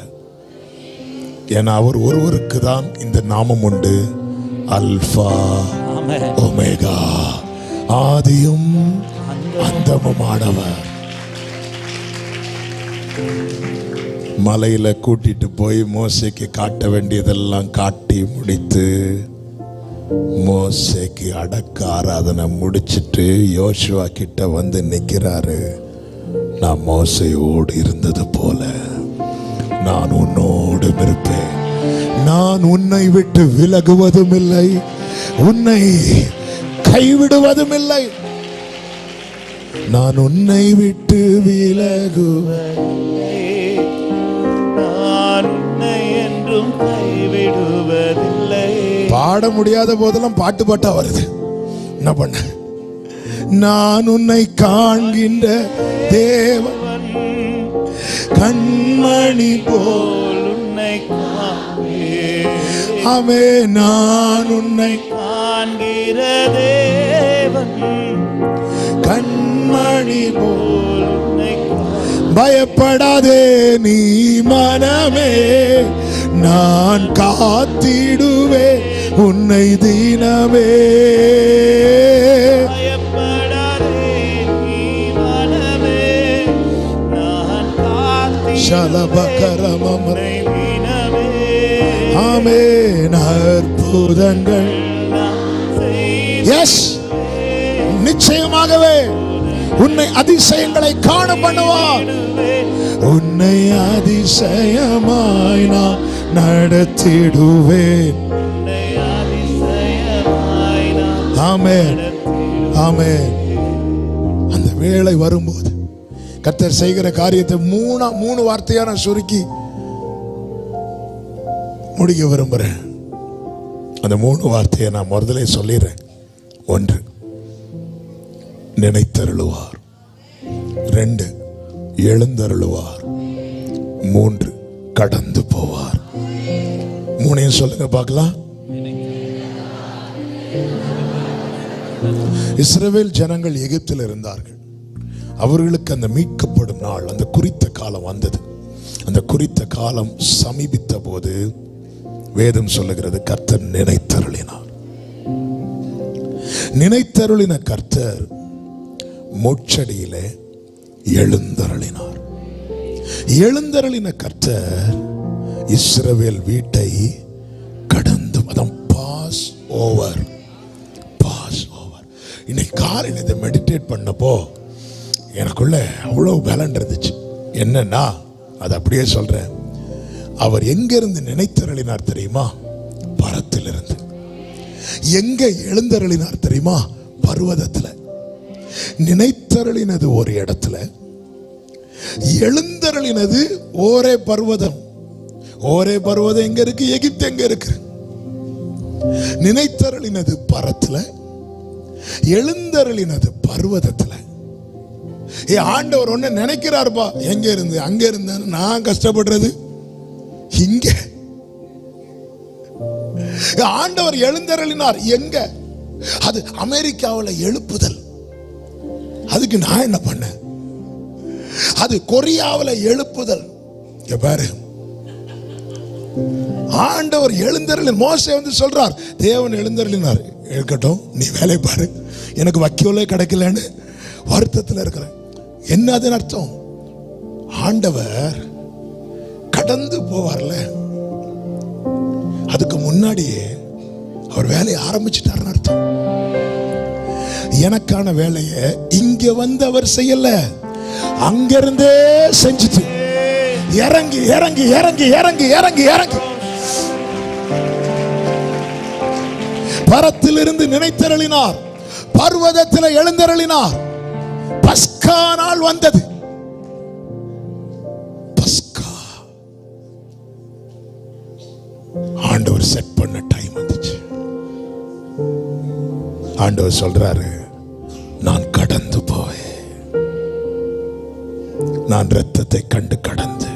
ஏன்னா அவர் ஒருவருக்கு தான் இந்த நாமம் உண்டு, அல்பா ஒமேகா, ஆதியும் அந்தமுமானவர். மலையில கூட்டிட்டு போய் மோசேக்கு காட்ட வேண்டியதெல்லாம் காட்டி முடித்து, மோசேக்கு அடக்க ஆராதனை முடிச்சிட்டு யோசுவா கிட்ட வந்து நிக்கிறாரு. நான் மோசையோடு இருந்தது போல நான் உன்னோடு இருப்பேன், நான் உன்னை விட்டு விலகுவதும் இல்லை, உன்னை கைவிடுவதும் இல்லை, நான் உன்னை விட்டு விலகுவதில்லை, நான் உன்னை என்றும் கைவிடுவதில்லை. பாட முடியாத போதெல்லாம் பாட்டு பாட்டா வருது. என்ன பண்ண? நான் உன்னை காண்கின்ற தேவன், கண்மணி போல் உன்னை ஆமே, நான் உன்னை காண்கிற தேவன், கண்மணி போல் உன்னை பயப்படாதே நீ மனமே, நான் காத்திடுவே உன்னை தினமே. பயப்படாதே நீ மனமே, நான் காத்திடுவேன் உன்னை தினமே. ஆமென். அற்புதங்கள் எஸ், நிச்சயமாகவே உன்னை அதிசயங்களை காண பண்ணுவார். உன்னை அதிசயமாய் நான் நடத்திடுவேன். ஆமென், ஆமென். அந்த வேளை வரும்போது கர்த்தர் செய்கிற காரியத்தை மூணு வார்த்தையா நான் சுருக்கி முடிக்க விரும்புறேன். அந்த 3 வார்த்தையை நான் முதல்ல சொல்லிடுறேன். 1, நினைத்தருளுவார். 2, எழுந்தருளுவார். 3, கடந்து போவார். 3 சொல்லுங்க பார்க்கலாம். இஸ்ரவேல் ஜனங்கள் எகிப்தில் இருந்தார்கள். அவர்களுக்கு அந்த மீட்கப்படும் நாள், அந்த குறித்த காலம் வந்தது. அந்த குறித்த காலம் சமீபித்த போது வேதம் சொல்லுகிறது, கர்த்தர் நினைத்தருளினார். நினைத்தருளின கர்த்தர் மோட்சடியிலே எழுந்தருளினார். எழுந்தருளின கர்த்தர் இஸ்ரவேல் வீட்டை கடந்து, அதான் பாஸ் ஓவர். Pass over. இன்னைக்கு காலையில் இதை மெடிடேட் பண்ணப்போ எனக்குள்ள அவ்வளோ பலன் இருந்துச்சு. என்னன்னா, அது அப்படியே சொல்றேன். அவர் எங்கிருந்து நினைத்தருளினார் தெரியுமா? பரத்திலிருந்து. எங்க எழுந்தருளினார் தெரியுமா? பர்வதத்துல. நினைத்தருளினது ஒரு இடத்துல, எழுந்தருளினது ஒரே பர்வதம். ஒரே பர்வதம் எங்க இருக்கு? எகிப்து எங்க இருக்கு? நினைத்தருளினது பரத்துல, எழுந்தருளினது பர்வதத்துல. ஆண்டவர் ஒண்ணு நினைக்கிறாருப்பா, எங்க இருந்து? அங்க இருந்து. நான் கஷ்டப்படுறது இங்க. ஆண்டவர் எழுந்தருளினார் எங்க? அது அமெரிக்காவில் எழுப்புதல். அதுக்கு நான் என்ன பண்ணேன்? அது கொரியாவில் எழுப்புதல். பாரு, ஆண்டவர் எழுந்தருளினார். மோசே வந்து சொல்றார், தேவன் எழுந்தருளினார். இருக்கட்டும், நீ வேலை பாரு, எனக்கு வக்கியோலே கிடைக்கலன்னு வருத்தத்தில் இருக்கிறேன். என்ன அதன் அர்த்தம்? ஆண்டவர் கடந்து போவார்ல, அதுக்கு முன்னாடியே அவர் வேலையை ஆரம்பிச்சிட்டாருன்னு அர்த்தம். எனக்கான வேலையை இங்க வந்து அவர் செய்யல, அங்கிருந்தே செஞ்சுட்டு இறங்கி இறங்கி இறங்கி இறங்கி இறங்கி இறங்கி பரத்திலிருந்து நினைத்தருளினார், பர்வதத்தில் எழுந்தருளினார். பஸ்கா நாள் வந்தது. பஸ்கா ஆண்டவர் செட் பண்ண டைம் வந்துச்சு. ஆண்டவர் சொல்றாரு, நான் கடந்து போவேன். நான் இரத்தத்தை கண்டு கடந்து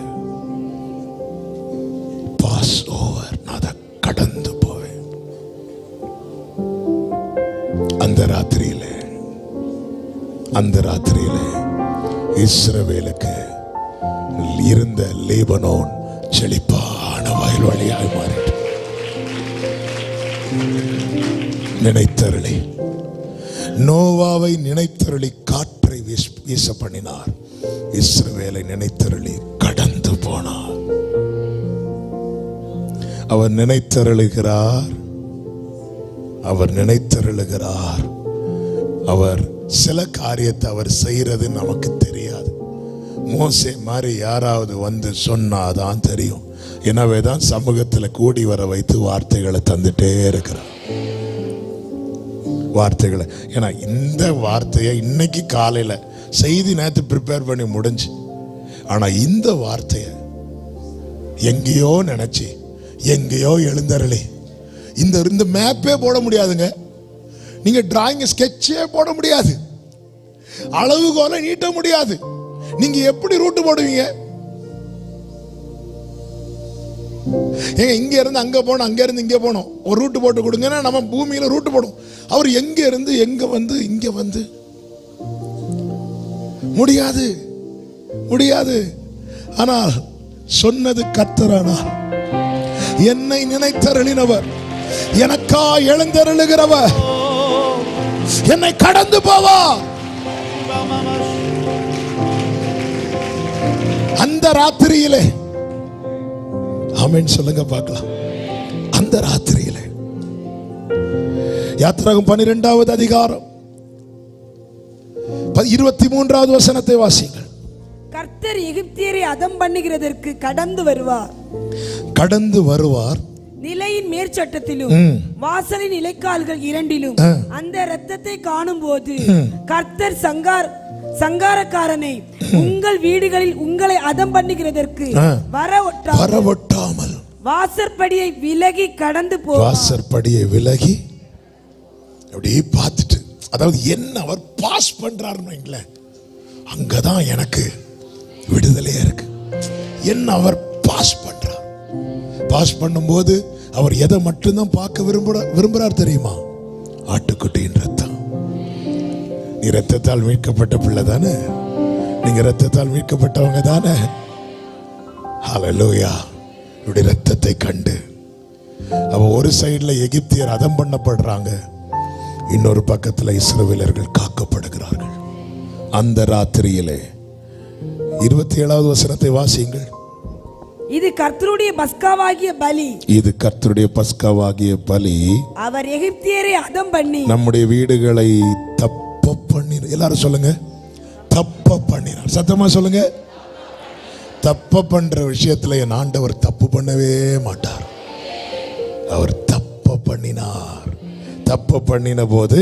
அந்த ராத்திரியிலே இஸ்ரவேலுக்கு இருந்த லீபனோன் செழிப்பான வயல்வெளியாய் மாறிட்டு நினைத்தருளி நோவாவை நினைத்தருளி காற்றை வீச பண்ணினார். இஸ்ரவேலை நினைத்தருளி கடந்து போனார். அவர் நினைத்தருளுகிறார். அவர் சில காரியத்தை அவர் செய்யறது நமக்கு தெரியாது. மோசே மாதிரி யாராவது வந்து சொன்னாதான் தெரியும். எனவேதான் சமூகத்தில் கூடி வர வைத்து வார்த்தைகளை தந்துட்டே இருக்கிறார். வார்த்தைகளை, ஏன்னா இந்த வார்த்தையை இன்னைக்கு காலையில செய்தி நேரத்து ப்ரிப்பேர் பண்ணி முடிஞ்சு, ஆனா இந்த வார்த்தையை எங்கேயோ நினைச்சு எங்கேயோ எழுந்தருளி இந்த மேப்பே போட முடியாதுங்க. நீங்க டிராயிங் ஸ்கெட்சே போட முடியாது. அளவுகோலை நீட்ட முடியாது. நீங்க எப்படி ரூட் போடுவீங்க? ஏங்க இங்க இருந்து அங்க போனோம், அங்க இருந்து இங்க போனோம், ஒரு ரூட் போட்டு கொடுங்கன்னா நம்ம பூமியில ரூட் போடும். அவர் எங்க இருந்து எங்க வந்து இங்க வந்து முடியாது. ஆனால் சொன்னது கர்த்தரானார். என்னை நினைத்தருளினவர், எனக்கா எழுந்தருளுகிறவர், என்னை கடந்து போவா. அந்த ராத்திரியிலே ஆமென் சொல்லுங்க பார்க்கலாம். அந்த ராத்திரியிலே யாத்திராகமம் 12வது அதிகாரம் 23வது வசனத்தை வாசிங்கள். கர்த்தர் எகிப்தியரை அதம் பண்ணுகிறதற்கு கடந்து வருவார். நிலையின் மேற்சட்டத்திலும் வாசலின் இலைக்கால்கள் இரண்டிலும் அந்த இரத்தத்தை காணும் போது கர்த்தர் சங்காரக்காரனை உங்கள் வீடுகளில் உங்களை அதம் பண்ணுகிறதற்கு வரவொட்டாமல் வாசற்படியை விலகி கடந்து போ. வாசற்படியை விலகி அப்படியே பார்த்துட்டு, அதாவது என்ன அவர் பாஸ் பண்றாருன்னு அங்கதான் எனக்கு விடுதலையா இருக்கு. என்ன அவர் பாஸ் பண்றார். பாஸ் பண்ணும்போது அவர் எதை மட்டும்தான் பார்க்க விரும்புறார் தெரியுமா? ஆட்டுக்குட்டியின் ரத்தம். நீ ரத்தத்தால் மீட்கப்பட்ட பிள்ளை தானே, நீங்க ரத்தத்தால் மீட்கப்பட்டவங்க தானே. ஹல்லேலூயா. இப்படி ரத்தத்தை கண்டு அவ ஒரு சைடுல எகிப்தியர் அதம் பண்ணப்படுறாங்க, இன்னொரு பக்கத்துல இஸ்ரவேலர்கள் காக்கப்படுகிறார்கள். அந்த ராத்திரியிலே 27வது வசனத்தை வாசியுங்கள். இது கர்த்தருடைய பஸ்காவாகிய பலி. இது கர்த்தருடைய பஸ்காவாகிய பலி. அவர் எகிப்தியரை அதம் பண்ணி நம்முடைய வீடுகளை தப்ப பண்ணினார். எல்லாரும் சொல்லுங்க, தப்ப பண்ணினார். சத்தமா சொல்லுங்க. தப்ப பண்ற விஷயத்துல என் ஆண்டவர் தப்பு பண்ணவே மாட்டார். அவர் தப்ப பண்ணினார். தப்ப பண்ணின போது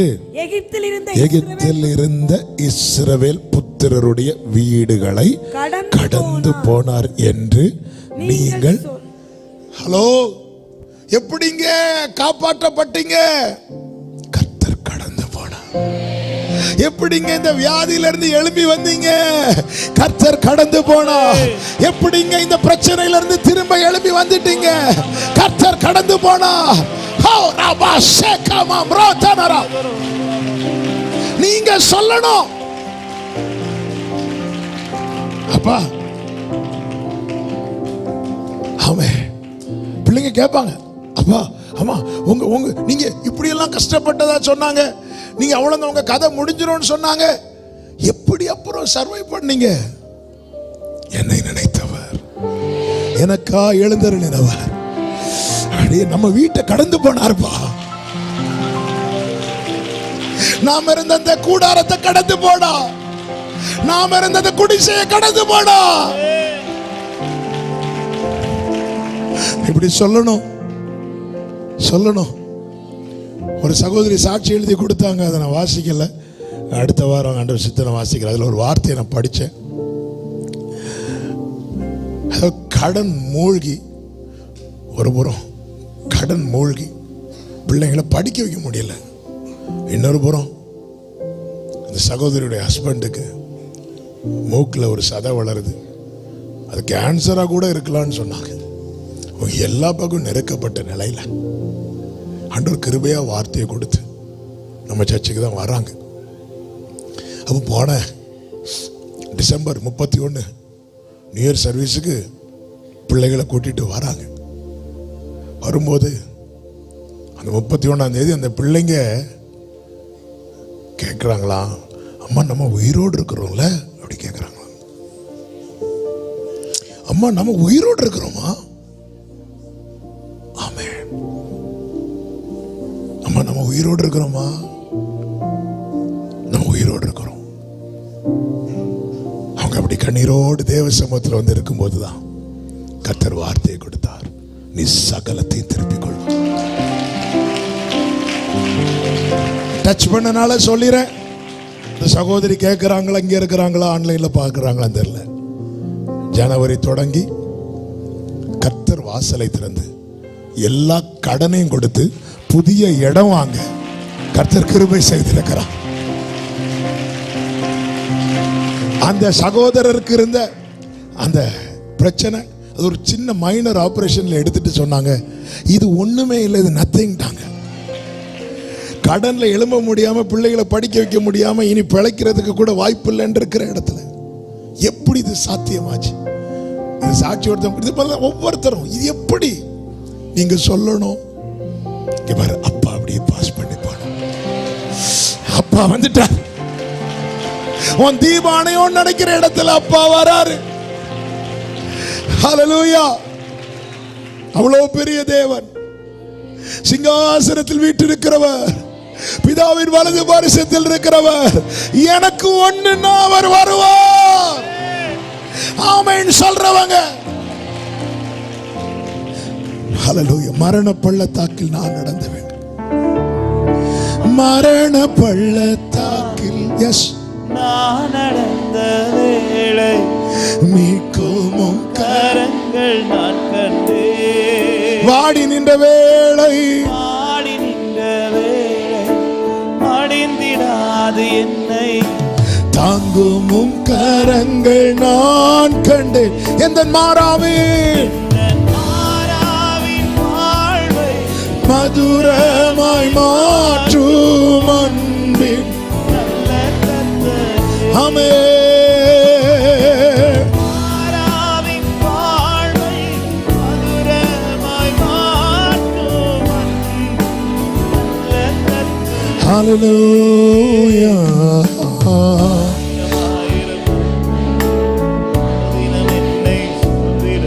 எகிப்தில் இருந்த இஸ்ரவேல் புத்திரருடைய வீடுகளை கடந்து போனார் என்று நீங்கள். ஹலோ, எப்படிங்க காப்பாற்றப்பட்டீங்க? கர்த்தர் கடந்து போனார். எப்படிங்க இந்த வியாதியில இருந்து எழும்பி வந்தீங்க? கர்த்தர் கடந்து போனார். எப்படிங்க இந்த பிரச்சனையில இருந்து திரும்ப எழும்பி வந்துட்டீங்க? கர்த்தர் கடந்து போனார். நீங்க சொல்லணும், அப்பா. ஆமென். பிள்ளைங்க கேட்பாங்க, அப்பா அம்மா உங்க நீங்க இப்படி எல்லாம் கஷ்டப்பட்டதா சொன்னாங்க, நீங்க அவ்வளவு உங்க கதை முடிஞ்சிரும்னு சொன்னாங்க, எப்படி அப்புறம் சர்வை பண்ணீங்க? என்னை நினைத்தவர், எனக்கா எழுந்தருளினவர் நம்ம வீட்டை கடந்து போனார்ப்பா. நாம் இருந்த அந்த கூடாரத்தை கடந்து போனா, நாம் இருந்த அந்த குடிசையை கடந்து போனா. இப்படி சொல்லணும். ஒரு சகோதரி சாட்சி எழுதி கொடுத்தாங்க, அதை நான் வாசிக்கல. அடுத்த வாரம் ஆண்டவர் சித்தனை வாசிக்கிறேன். அதில் ஒரு வார்த்தையை நான் படித்தேன். கடன் மூழ்கி, ஒரு புறம் கடன் மூழ்கி பிள்ளைங்களை படிக்க வைக்க முடியல, இன்னொரு புறம் அந்த சகோதரியுடைய ஹஸ்பண்டுக்கு மூக்கில் ஒரு சதை வளருது, அது கேன்சராக கூட இருக்கலாம்னு சொன்னாங்க. எல்லா பக்கம் நெருக்கப்பட்ட நிலையில் ஆண்டவர் கிருபையா வார்த்தையை கொடுத்து நம்ம சர்ச்சுக்கு தான் வராங்க. அப்போ போன டிசம்பர் 31 நியூ இயர் சர்வீஸுக்கு பிள்ளைகளை கூட்டிட்டு வராங்க. வரும்போது அந்த 31ஆம் தேதி அந்த பிள்ளைங்க கேட்குறாங்களா, அம்மா நம்ம உயிரோடு இருக்கிறோம்ல அப்படி கேட்குறாங்களா. அம்மா நம்ம உயிரோடு இருக்கிறோமா? ஆமென். அம்மா நம்ம உயிரோடு இருக்கிறோமா? நம்ம உயிரோடு இருக்கிறோம். அவங்க அப்படி கண்ணீரோடு தேவ சமூகத்தில் வந்து இருக்கும்போது தான் கர்த்தர் வார்த்தையை கொடுத்தார், நீ சகலத்தையும் திருப்பிக் கொள். டச் பண்ணனால சொல்லிறேன். இந்த சகோதரி கேட்கிறாங்களா, இங்க இருக்கிறாங்களா, ஆன்லைன்ல பாக்குறாங்களா தெரியல. ஜனவரி தொடங்கி கர்த்தர் வாசலை திறந்து எல்லா கடனையும் கொடுத்து புதிய இடம் வாங்க கர்த்தர் கிருபை செய்திருக்கிறார். அந்த சகோதரருக்கு இருந்த அந்த பிரச்சனை அது ஒரு சின்ன மைனர் ஆபரேஷன்ல எடுத்துட்டு சொன்னாங்க, இது ஒண்ணுமே இல்லை, இது நத்திங்ட்டாங்க. கடன்ல எழும்ப முடியாம, பிள்ளைகளை படிக்க வைக்க முடியாம, இனி பிழைக்கிறதுக்கு கூட வாய்ப்பு இல்லைன்னு இருக்கிற இடத்துல எப்படி இது சாத்தியமாச்சு? இது சாட்சி ஒவ்வொருத்தரும் இது எப்படி நீங்க சொல்லணும். அப்பா அப்படியே பாஸ் பண்ணி போனோம். அப்பா வந்துட்டார். உன் தீபானையும் நடக்கிற இடத்துல அப்பா வராரு. ஹல்லேலூயா. அவ்வளவு பெரிய தேவன், சிங்காசனத்தில் வீற்றிருக்கிறவர், பிதாவின் வலது பாரிசத்தில் இருக்கிறவர், எனக்கு ஒண்ணுன்னா அவர் வருவார். ஆமென் சொல்றவங்க. ஹல்லேலூயா. மரண பள்ளத்தாக்கில் நான் நடந்து வேண்டும். மரண பள்ளத்தாக்கில் எஸ் நான் நடந்த வேளை மீட்கும் கரங்கள் நான் கண்டே. வாடி நின்ற வேளை ஆடி நின்ற வேளை அடைந்திடாது என்னை தாங்கும் கரங்கள் நான் கண்டேன். எந்த மாறாவே வாழ்வை மதுரமாய் மாற்றும் அன்பின் நல்ல கர்த்தரே. ஆமென். மாறாவின் வாழ்வை மதுரமாய் மாற்றும் நல்ல கர்த்தரே. ஹல்லேலூயா. தினம் என்னை சூழ்ந்திட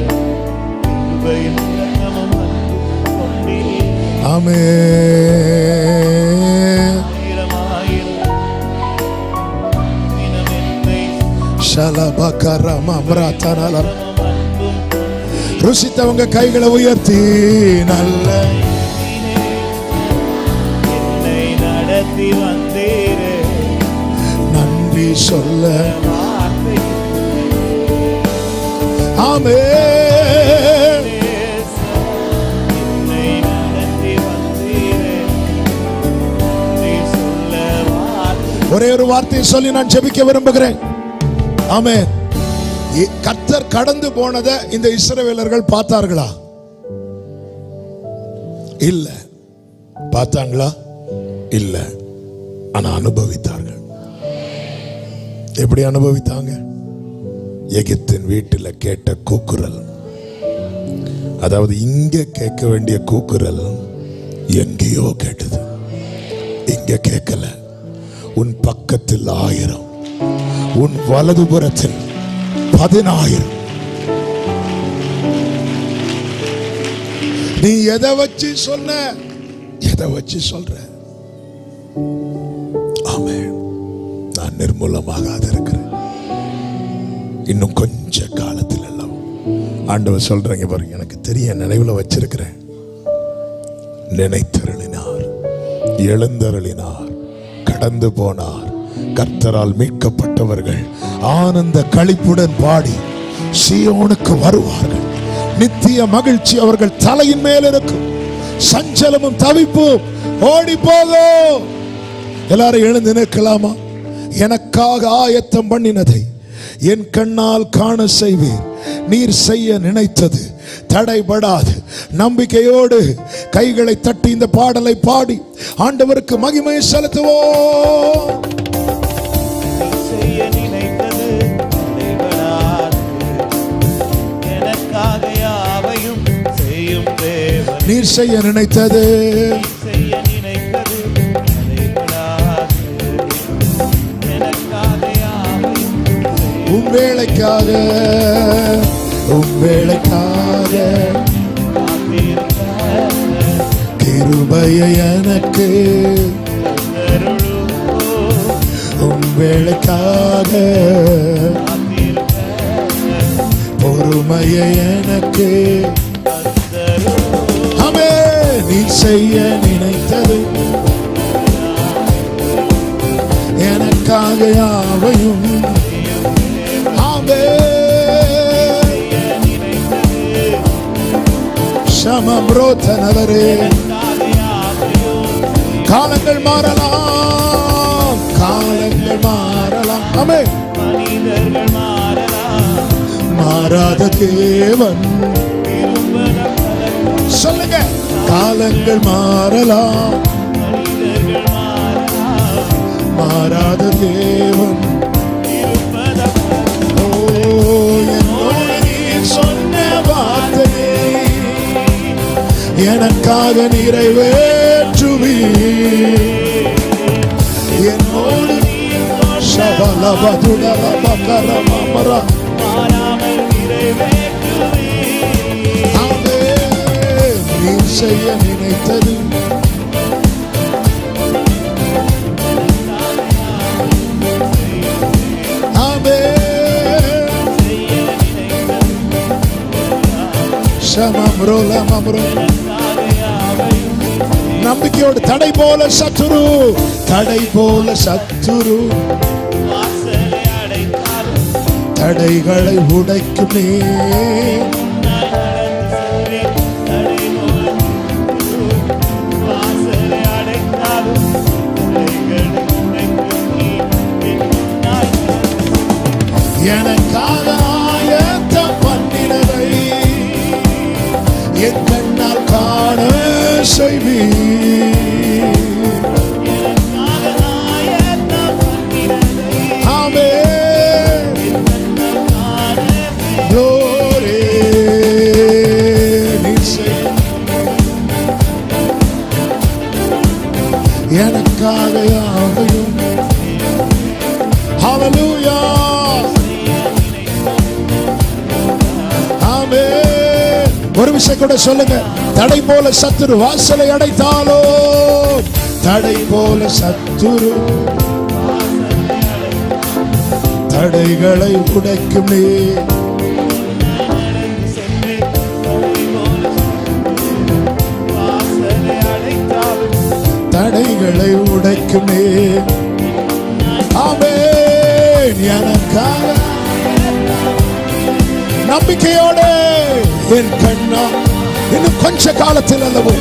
கிருபையின் இரக்கமும் அன்பும் கொண்டீர். ஆமென். தினம் என்னை ஷலபகரமம்ரதனலம். அன்பும் ருசித்தவங்க கைகளை உயர்த்தி நல்ல என்னை நடத்தி வந்தீரே. நன்றி சொல்ல. வார்த்தை ஆமென். என்னை நடத்தி வந்தீரே. நீ சொல்ல வார்த்தை ஒரே ஒரு வார்த்தையை சொல்லி நான் ஜெபிக்க விரும்புகிறேன். ஆமென். கர்த்தர் கடந்து போனதை இந்த இஸ்ரவேலர்கள் பார்த்தார்களா? இல்ல. பார்த்தாங்களா? இல்ல. ஆனா அனுபவித்தார்கள். எப்படி அனுபவித்தாங்க? எகிப்தின் வீட்டில் கேட்ட கூக்குரல், அதாவது இங்க கேட்க வேண்டிய கூக்குரல் எங்கேயோ கேட்டது, இங்க கேட்கல. உன் பக்கத்தில் 1000, உன் வலதுபுறத்தில் 10,000. நீ எதை வச்சு சொன்ன? எதை வச்சு சொல்ற? ஆமென். நான் நிர்மூலமாக இருக்கிறேன். இன்னும் கொஞ்ச காலத்தில் எல்லாம் ஆண்டவர் சொல்றீங்க பாருங்க, எனக்கு தெரிய நினைவுல வச்சிருக்கிறேன். நினைத்தருளினார், எழுந்தருளினார், கடந்து போனார். கர்த்தரால் மீட்கப்பட்டவர்கள் ஆனந்த களிப்புடன் பாடி சீயோனுக்கு வருவார்கள். நித்திய மகிழ்ச்சி அவர்கள் தலையின் மேல் இருக்கும். சஞ்சலமும் தவிப்பும் ஓடி போகும். எல்லாரும் எழுந்து நிற்கலாமா? எனக்காக ஆயத்தம் பண்ணினதை என் கண்ணால் காண செய்வீர். நீர் செய்ய நினைத்தது தடைபடாது. நம்பிக்கையோடு கைகளை தட்டி இந்த பாடலை பாடி ஆண்டவருக்கு மகிமை செலுத்துவோம். செய்ய நினைத்தது நிறைவேறாது. எனக்காக யாவையும் செய்யும் தேவன். நீர் செய்ய நினைத்தது செய்ய நினைத்தது நிறைவேறாது. எனக்காக யாவையும் செய்யும் உம் வேளைக்காக காத்திருக்க கிருபையை எனக்கு தந்தருளும். உம் வேளைக்காக காத்திருக்க பொறுமையை எனக்கு தந்தருளும். அமே நீ செய்ய நினைத்தது எனக்காக யாவையும் ஆமே சமம்ரோத்தனவரே. காலங்கள் மாறலாம், காலங்கள் மாறலாம், ஆமே மனிதர்கள் மாறலாம். மாறாத தேவன். சொல்லுங்க, காலங்கள் மாறலாம், மனிதர்கள் மாறலாம். மாறாத தேவன். ஓ என்னோடு நீர் சொன்ன வார்த்தையை எனக்காக நிறைவேற்றுவீர். என்னோடு சபலபதுடலபகரமமரா மாறாமல் நிறைவேற்றுவீர். ஆமே நீர் செய்ய நினைத்தது ஆமே சமம்ரோலமம்ரோ. நம்பிக்கையோடு தடை போல சத்துரு, தடை போல சத்துரு வாசலை அடைத்தாலும் தடைகளை உடைக்கும் நீ. வாசலை அடைத்தாலும் தடைகளை உடைக்கும் நீ. எனக்காக ஆயத்தம் பண்ணினதை என் கண்ணால் காண செய்வீர். ஆமே glory நீர் செய். எனக்காக யாவையும் hallelujah ஆமே. ஒரு விஷயம் கூட சொல்லுங்க, தடை போல சத்துரு வாசலை அடைத்தாலோ, தடை போல சத்துரு தடைகளை உடைக்கும் நீ. வாசலை அடைத்தாலும் தடைகளை உடைக்கும் நீ. ஆமென். எனக்காக நம்பிக்கையோடு என் கண்ணா இன்னும் கொஞ்ச காலத்தில் அல்லவோ,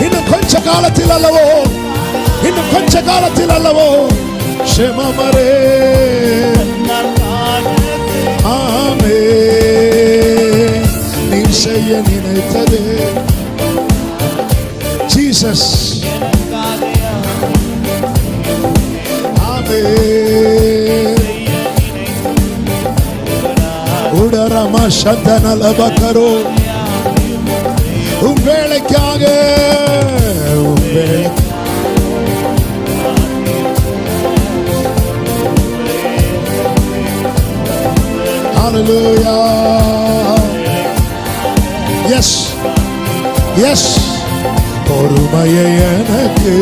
இன்னும் கொஞ்ச காலத்தில் அல்லவோ, இன்னும் கொஞ்ச காலத்தில் அல்லவோ ஷெமமரே. ஆமே நீ செய்ய நினைத்தது ஜீசஸ். ஆமே உடரமா சந்தனலபகரோ. உன் வேலைக்காக உன் வேலை Hallelujah. Yes. Yes. பொறுமையை எனக்கு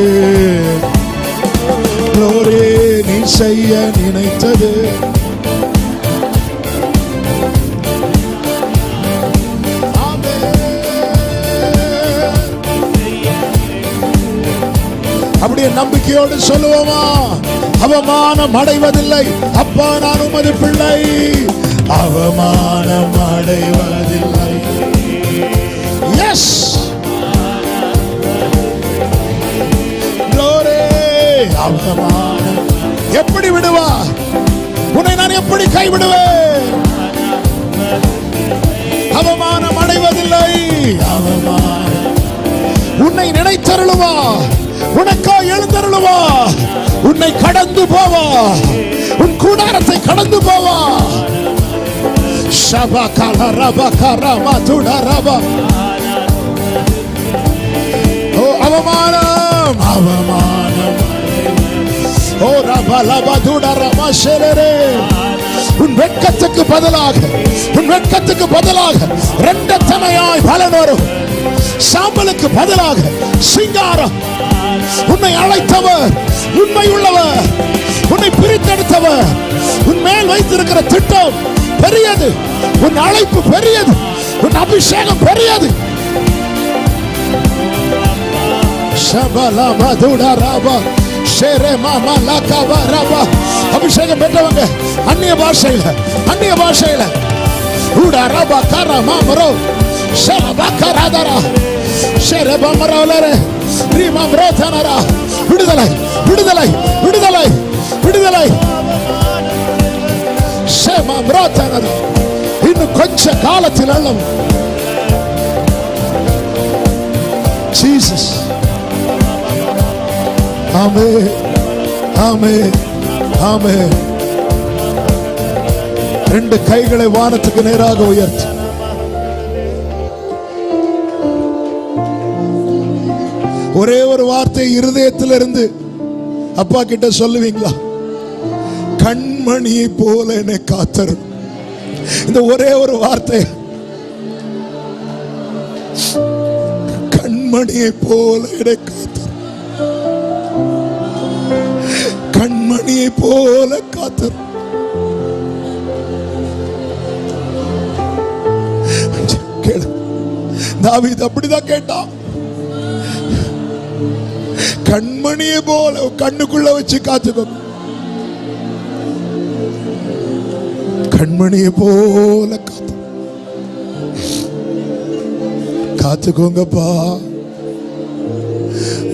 glory நீ செய்ய நினைத்தது. அப்படியே நம்பிக்கையோடு சொல்லுவோமா? அவமானம் அடைவதில்லை அப்பா, நான் உமது பிள்ளை. அவமானம் அடைவதில்லை. Yes glory. அவமானம் எப்படி விடுவா? உன்னை நான் எப்படி கைவிடுவேன்? அவமானம் அடைவதில்லை. எழுந்தருளுவா, உனக்கா எழுந்தருளுவா, உன்னை கடந்து போவா, உன் கூடாரத்தை கடந்து போவா. ஷபகல ரபகரம துடரப. ஓ அவமானம், அவமானம். ஓ ரபலப துடரம ஷெரரே. உன் வெட்கத்துக்கு பதிலாக, உன் வெட்கத்துக்கு பதிலாக இரண்டத்தனையாய் பலன் வரும். சாம்பலுக்கு பதிலாக சிங்காரம். உன்னை அழைத்தவர் உண்மை உள்ளவர், உன்னை பிரித்தெடுத்தவர். உன் மேல் வைத்திருக்கிற திட்டம் பெரியது, உன் அழைப்பு பெரியது, உன் அபிஷேகம் பெரியது. அபிஷேகம் பெற்றவங்க அந்நிய பாஷையில, அந்நிய பாஷையில விடுதலை, விடுதலை, விடுதலை, விடுதலை. இன்னும் கொஞ்ச காலத்தில் அல்ல. ஜீசஸ். ஆமென், ஆமென், ஆமென். ரெண்டு கைகளை வானத்துக்கு நேராக உயர்த்தி ஒரே ஒரு வார்த்தை இருதயத்திலிருந்து அப்பா கிட்ட சொல்லுவீங்களா? கண்மணியை போல என்னை காத்தரும். இந்த ஒரே ஒரு வார்த்தை, கண்மணியை போல என்னை காத்தரும், கண்மணியை போல காத்தரும். கேளு, தாவீது அப்படிதான் கேட்டான். கண்மணியை போல கண்ணுக்குள்ள வச்சு காத்துக்கோ, கண்மணியை போல காத்துக்கோங்கப்பா.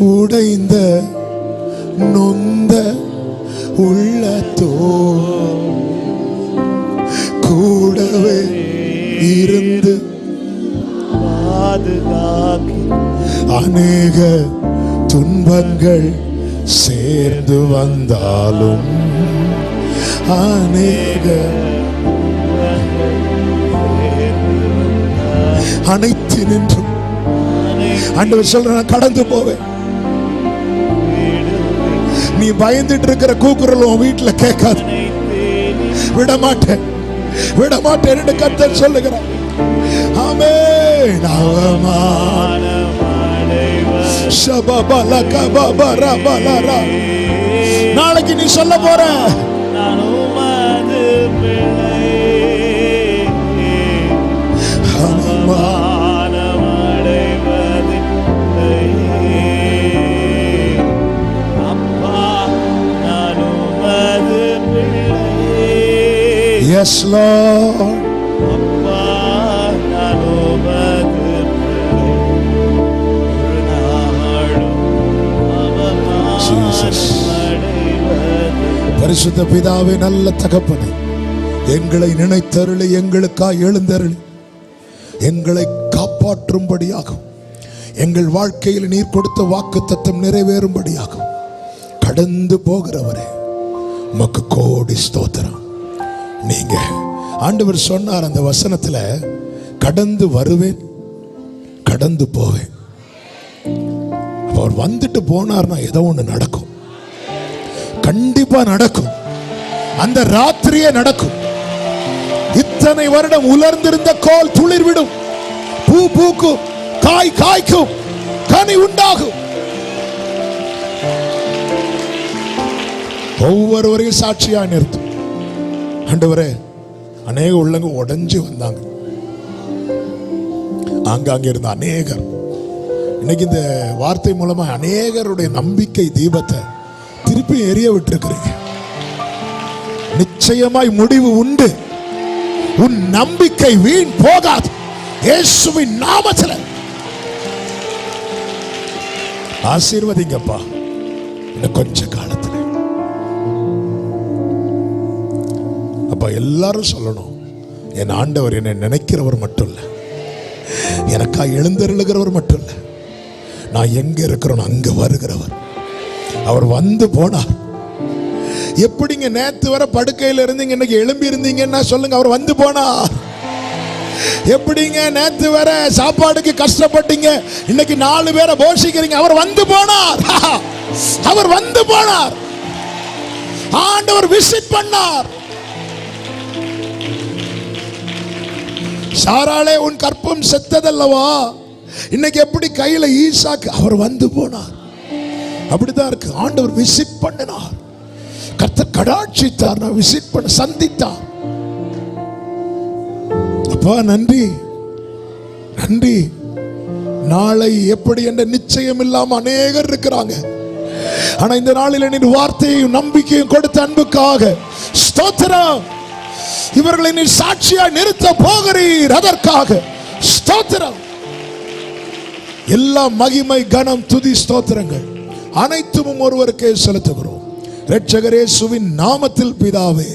உடைந்த நொந்த உள்ளத்தோ கூடவே இருந்து அநேக துன்பங்கள் சேர்ந்து வந்தாலும் அநேக அனைத்து நின்றும் ஆண்டவர் சொல்ற, நான் கடந்து போவேன். நீ பயந்துட்டு இருக்கிற கூக்குரல் உன் வீட்டுல கேட்காது. விடமாட்டேன், விடமாட்டேன் என்று கர்த்தர் சொல்லுகிறார். ஆமென். நாளைக்கு நீ சொல்ல போற, yes Lord. பரிசுத்த பிதாவே, நல்ல தகப்பனே, எங்களை நினைத்தருளி, எங்களுக்காய் எழுந்தருளி, எங்களை காப்பாற்றும்படியாகும், எங்கள் வாழ்க்கையில் நீர் கொடுத்த வாக்குத்தத்தம் நிறைவேறும்படியாகும். கடந்து போகிறவரே, உமக்கு கோடி ஸ்தோத்திரம். நீங்க ஆண்டவர் சொன்னார் அந்த வசனத்துல, கடந்து வருவேன், கடந்து போவேன். அவர் வந்துட்டு போனார்னா ஏதோ ஒண்ணு நடக்கும், கண்டிப்பா நடக்கும். அந்த ராத்திரியே நடக்கும். இத்தனை வருடம் உலர்ந்திருந்த கோல் துளிர்விடும், பூ பூக்கும், காய் காய்க்கும், கனி உண்டாகும். ஒவ்வொருவரையும் சாட்சியா நிறுத்தும். ஆண்டவரே, அநேக உள்ளங்க உடைஞ்சு வந்தாங்க, ஆங்காங்க இருந்த அநேகர் இன்னைக்கு இந்த வார்த்தை மூலமா அநேகருடைய நம்பிக்கை தீபத்தை திருப்பி எரிய விட்டிருக்கிறீங்க. நிச்சயமாய் முடிவு உண்டு. உன் நம்பிக்கை வீண் போகாது. இயேசுவின் நாமத்தில் ஆசீர்வதிங்கப்பா. இன்னும் கொஞ்ச காலத்துல அப்பா எல்லாரும் சொல்லணும், என் ஆண்டவர் என்னை நினைக்கிறவர் மட்டும் இல்ல, எனக்கா எழுந்தருளுகிறவர் மட்டும் இல்ல, நான் எங்க இருக்கிறேன் அங்க வருகிறவர். அவர் வந்து போனார். எப்படிங்க நேத்து வர படுக்கையில இருந்தீங்க இன்னைக்கு எழும்பி இருந்தீங்கன்னா சொல்லுங்க, அவர் வந்து போனார். எப்படிங்க நேத்து வர சாப்பாடுக்கு கஷ்டப்பட்டீங்க இன்னைக்கு 4 பேரை போஷிக்கிறீங்க, அவர் வந்து போனார். அவர் வந்து போனார். ஆண்டவர் விசிட் பண்ணார். சாராளே உன் கற்பம் செத்ததல்லவா, இன்னைக்கு எப்படி கையில ஈசாக்கு, அவர் வந்து போனார். அப்படிதான் இருக்கு. ஆண்டவர் விசிட் பண்ணினார். கர்த்தர் கடாட்சித்தார், நான் விசிட் பண்ண சந்தித்தார். அப்பா நன்றி நன்றி. நாளை எப்படி என்ற நிச்சயம் இல்லாம அநேகர் இருக்கிறாங்க. ஆனா இந்த நாளில் நீர் வார்த்தையையும் நம்பிக்கையும் கொடுத்த அன்புக்காக ஸ்தோத்திரம். இவர்களை நீர் சாட்சியா நிறுத்த போகிறீர், அதற்காக ஸ்தோத்திரம். எல்லா மகிமை கனம் துதி ஸ்தோத்திரங்கள் அனைத்தும் ஒருவருக்கே செலுத்துகிறோம். இரட்சகர் இயேசுவின் நாமத்தில் பிதாவே.